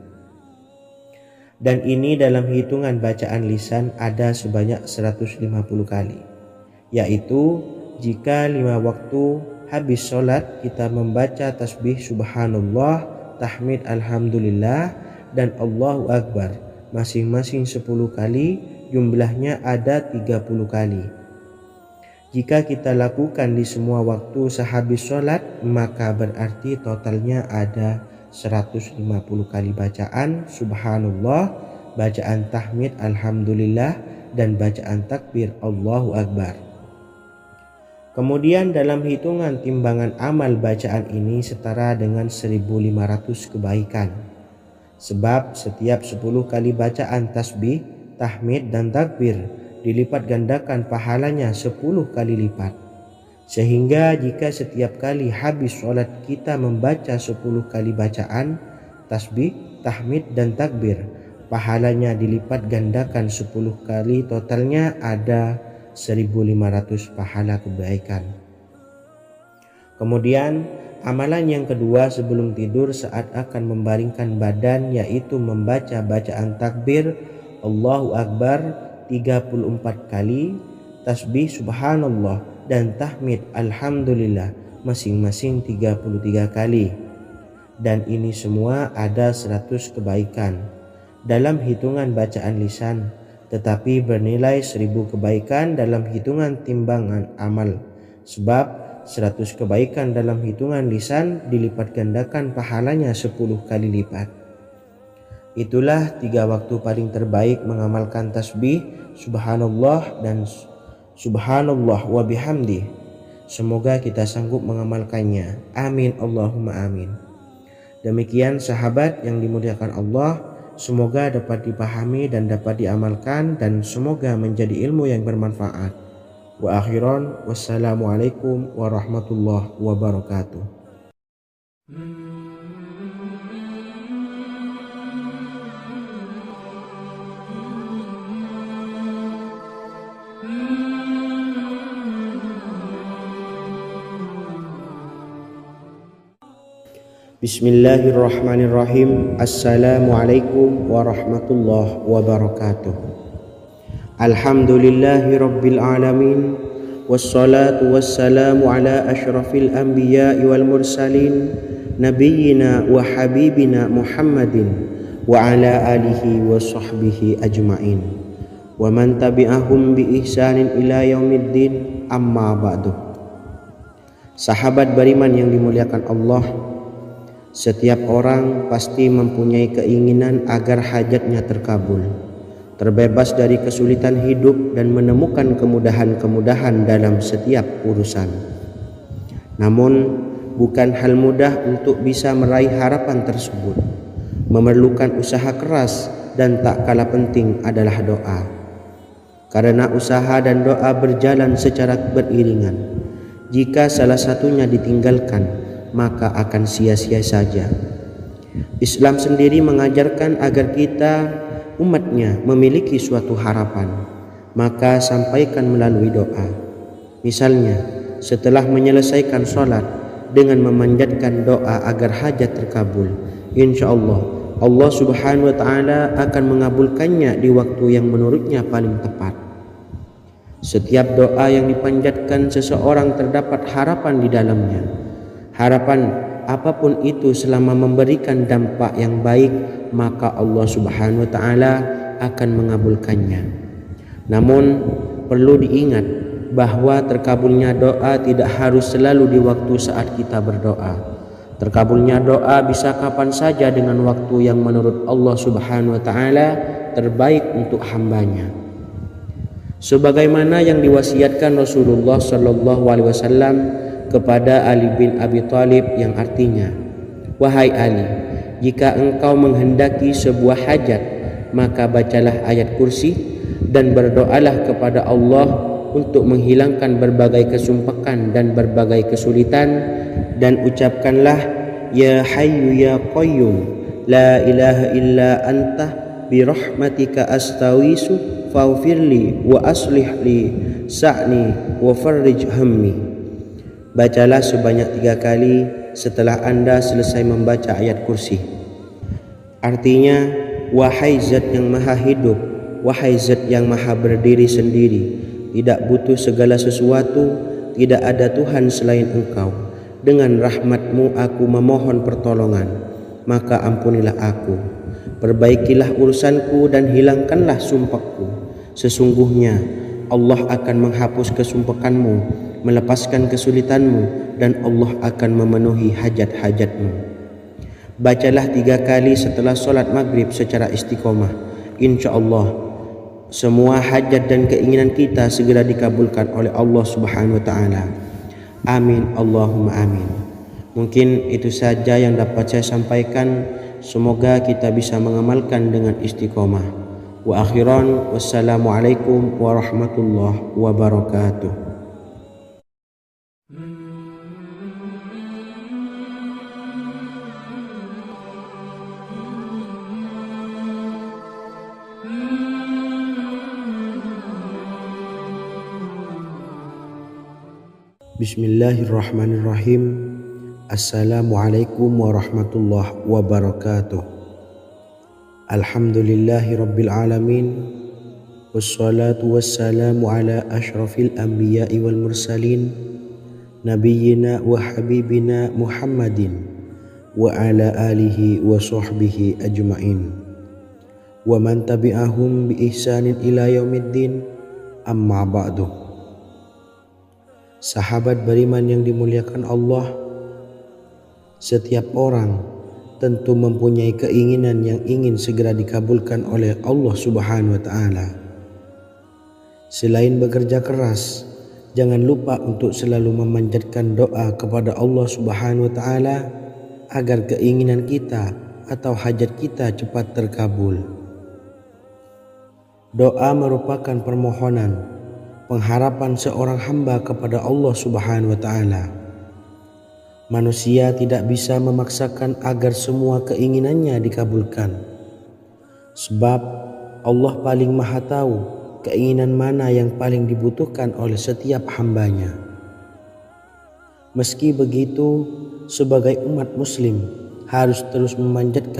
Dan ini dalam hitungan bacaan lisan ada sebanyak 150 kali, yaitu jika 5 waktu habis sholat kita membaca tasbih subhanallah, tahmid, alhamdulillah, dan Allahu Akbar masing-masing 10 kali, jumlahnya ada 30 kali. Jika kita lakukan di semua waktu sehabis sholat, maka berarti totalnya ada 150 kali bacaan subhanallah, bacaan tahmid alhamdulillah, dan bacaan takbir Allahu Akbar. Kemudian dalam hitungan timbangan amal bacaan ini setara dengan 1500 kebaikan. Sebab setiap 10 kali bacaan tasbih, tahmid, dan takbir dilipat gandakan pahalanya 10 kali lipat. Sehingga jika setiap kali habis sholat kita membaca 10 kali bacaan tasbih, tahmid, dan takbir, pahalanya dilipat gandakan 10 kali, totalnya ada 1500 pahala kebaikan. Kemudian amalan yang kedua sebelum tidur saat akan membaringkan badan, yaitu membaca bacaan takbir Allahu Akbar 34 kali, tasbih subhanallah, dan tahmid alhamdulillah masing-masing 33 kali. Dan ini semua ada 100 kebaikan dalam hitungan bacaan lisan, tetapi bernilai 1000 kebaikan dalam hitungan timbangan amal. Sebab 100 kebaikan dalam hitungan lisan dilipat gandakan pahalanya 10 kali lipat. Itulah 3 waktu paling terbaik mengamalkan tasbih subhanallah dan subhanallah wa bihamdi. Semoga kita sanggup mengamalkannya. Amin Allahumma amin. Demikian sahabat yang dimuliakan Allah, semoga dapat dipahami dan dapat diamalkan, dan semoga menjadi ilmu yang bermanfaat. Wa akhiran, wassalamualaikum warahmatullahi wabarakatuh. Bismillahirrahmanirrahim. Assalamualaikum warahmatullahi wabarakatuh. Alhamdulillahi rabbil alamin, wassalatu wassalamu ala ashrafil anbiya'i wal mursalin, nabiyyina wa habibina Muhammadin wa ala alihi wa sahbihi ajma'in, wa man tabi'ahum bi ihsanin ila yaumiddin, amma ba'du. Sahabat beriman yang dimuliakan Allah, setiap orang pasti mempunyai keinginan agar hajatnya terkabul, terbebas dari kesulitan hidup, dan menemukan kemudahan-kemudahan dalam setiap urusan. Namun, bukan hal mudah untuk bisa meraih harapan tersebut. Memerlukan usaha keras, dan tak kalah penting adalah doa. Karena usaha dan doa berjalan secara beriringan. Jika salah satunya ditinggalkan, maka akan sia-sia saja. Islam sendiri mengajarkan agar kita umatnya memiliki suatu harapan, maka sampaikan melalui doa. Misalnya, setelah menyelesaikan sholat dengan memanjatkan doa agar hajat terkabul, insya Allah Allah subhanahu wa ta'ala akan mengabulkannya di waktu yang menurutnya paling tepat. Setiap doa yang dipanjatkan seseorang terdapat harapan di dalamnya. Harapan apapun itu selama memberikan dampak yang baik, maka Allah subhanahu wa ta'ala akan mengabulkannya. Namun perlu diingat bahwa terkabulnya doa tidak harus selalu di waktu saat kita berdoa. Terkabulnya doa bisa kapan saja dengan waktu yang menurut Allah subhanahu wa ta'ala terbaik untuk hambanya. Sebagaimana yang diwasiatkan Rasulullah sallallahu alaihi wasallam kepada Ali bin Abi Thalib, yang artinya, wahai Ali, jika engkau menghendaki sebuah hajat, maka bacalah ayat kursi dan berdoalah kepada Allah untuk menghilangkan berbagai kesumpakan dan berbagai kesulitan, dan ucapkanlah, ya hayyu ya qayyum la ilaha illa anta birahmatika astawisu faghfirli wa aslih li sa'ni wa farrij hammi. Bacalah sebanyak 3 kali setelah Anda selesai membaca ayat kursi. Artinya, wahai zat yang maha hidup, wahai zat yang maha berdiri sendiri, tidak butuh segala sesuatu, tidak ada Tuhan selain Engkau. Dengan rahmat-Mu aku memohon pertolongan, maka ampunilah aku. Perbaikilah urusanku dan hilangkanlah sumpahku. Sesungguhnya Allah akan menghapus kesumpahanmu, melepaskan kesulitanmu, dan Allah akan memenuhi hajat-hajatmu. Bacalah 3 kali setelah solat maghrib secara istiqomah. Insya Allah semua hajat dan keinginan kita segera dikabulkan oleh Allah Subhanahu wa Ta'ala. Amin Allahumma amin. Mungkin itu saja yang dapat saya sampaikan. Semoga kita bisa mengamalkan dengan istiqomah. Wa akhiran, wassalamualaikum warahmatullahi wabarakatuh. Bismillahirrahmanirrahim. Assalamualaikum warahmatullahi wabarakatuh. Alhamdulillahi rabbil alamin. Wassalatu wassalamu ala ashrafil anbiya'i wal mursalin, nabiyyina wa habibina Muhammadin wa ala alihi wa sahbihi ajma'in wa man tabi'ahum bi ihsanin ila yaumiddin, amma ba'du. Sahabat beriman yang dimuliakan Allah, setiap orang tentu mempunyai keinginan yang ingin segera dikabulkan oleh Allah Subhanahu wa Ta'ala. Selain bekerja keras, jangan lupa untuk selalu memanjatkan doa kepada Allah Subhanahu wa Ta'ala agar keinginan kita atau hajat kita cepat terkabul. Doa merupakan permohonan, pengharapan seorang hamba kepada Allah Subhanahu wa Ta'ala. Manusia tidak bisa memaksakan agar semua keinginannya dikabulkan, sebab Allah paling maha tahu keinginan mana yang paling dibutuhkan oleh setiap hambanya. Meski begitu, sebagai umat muslim harus terus memanjatkan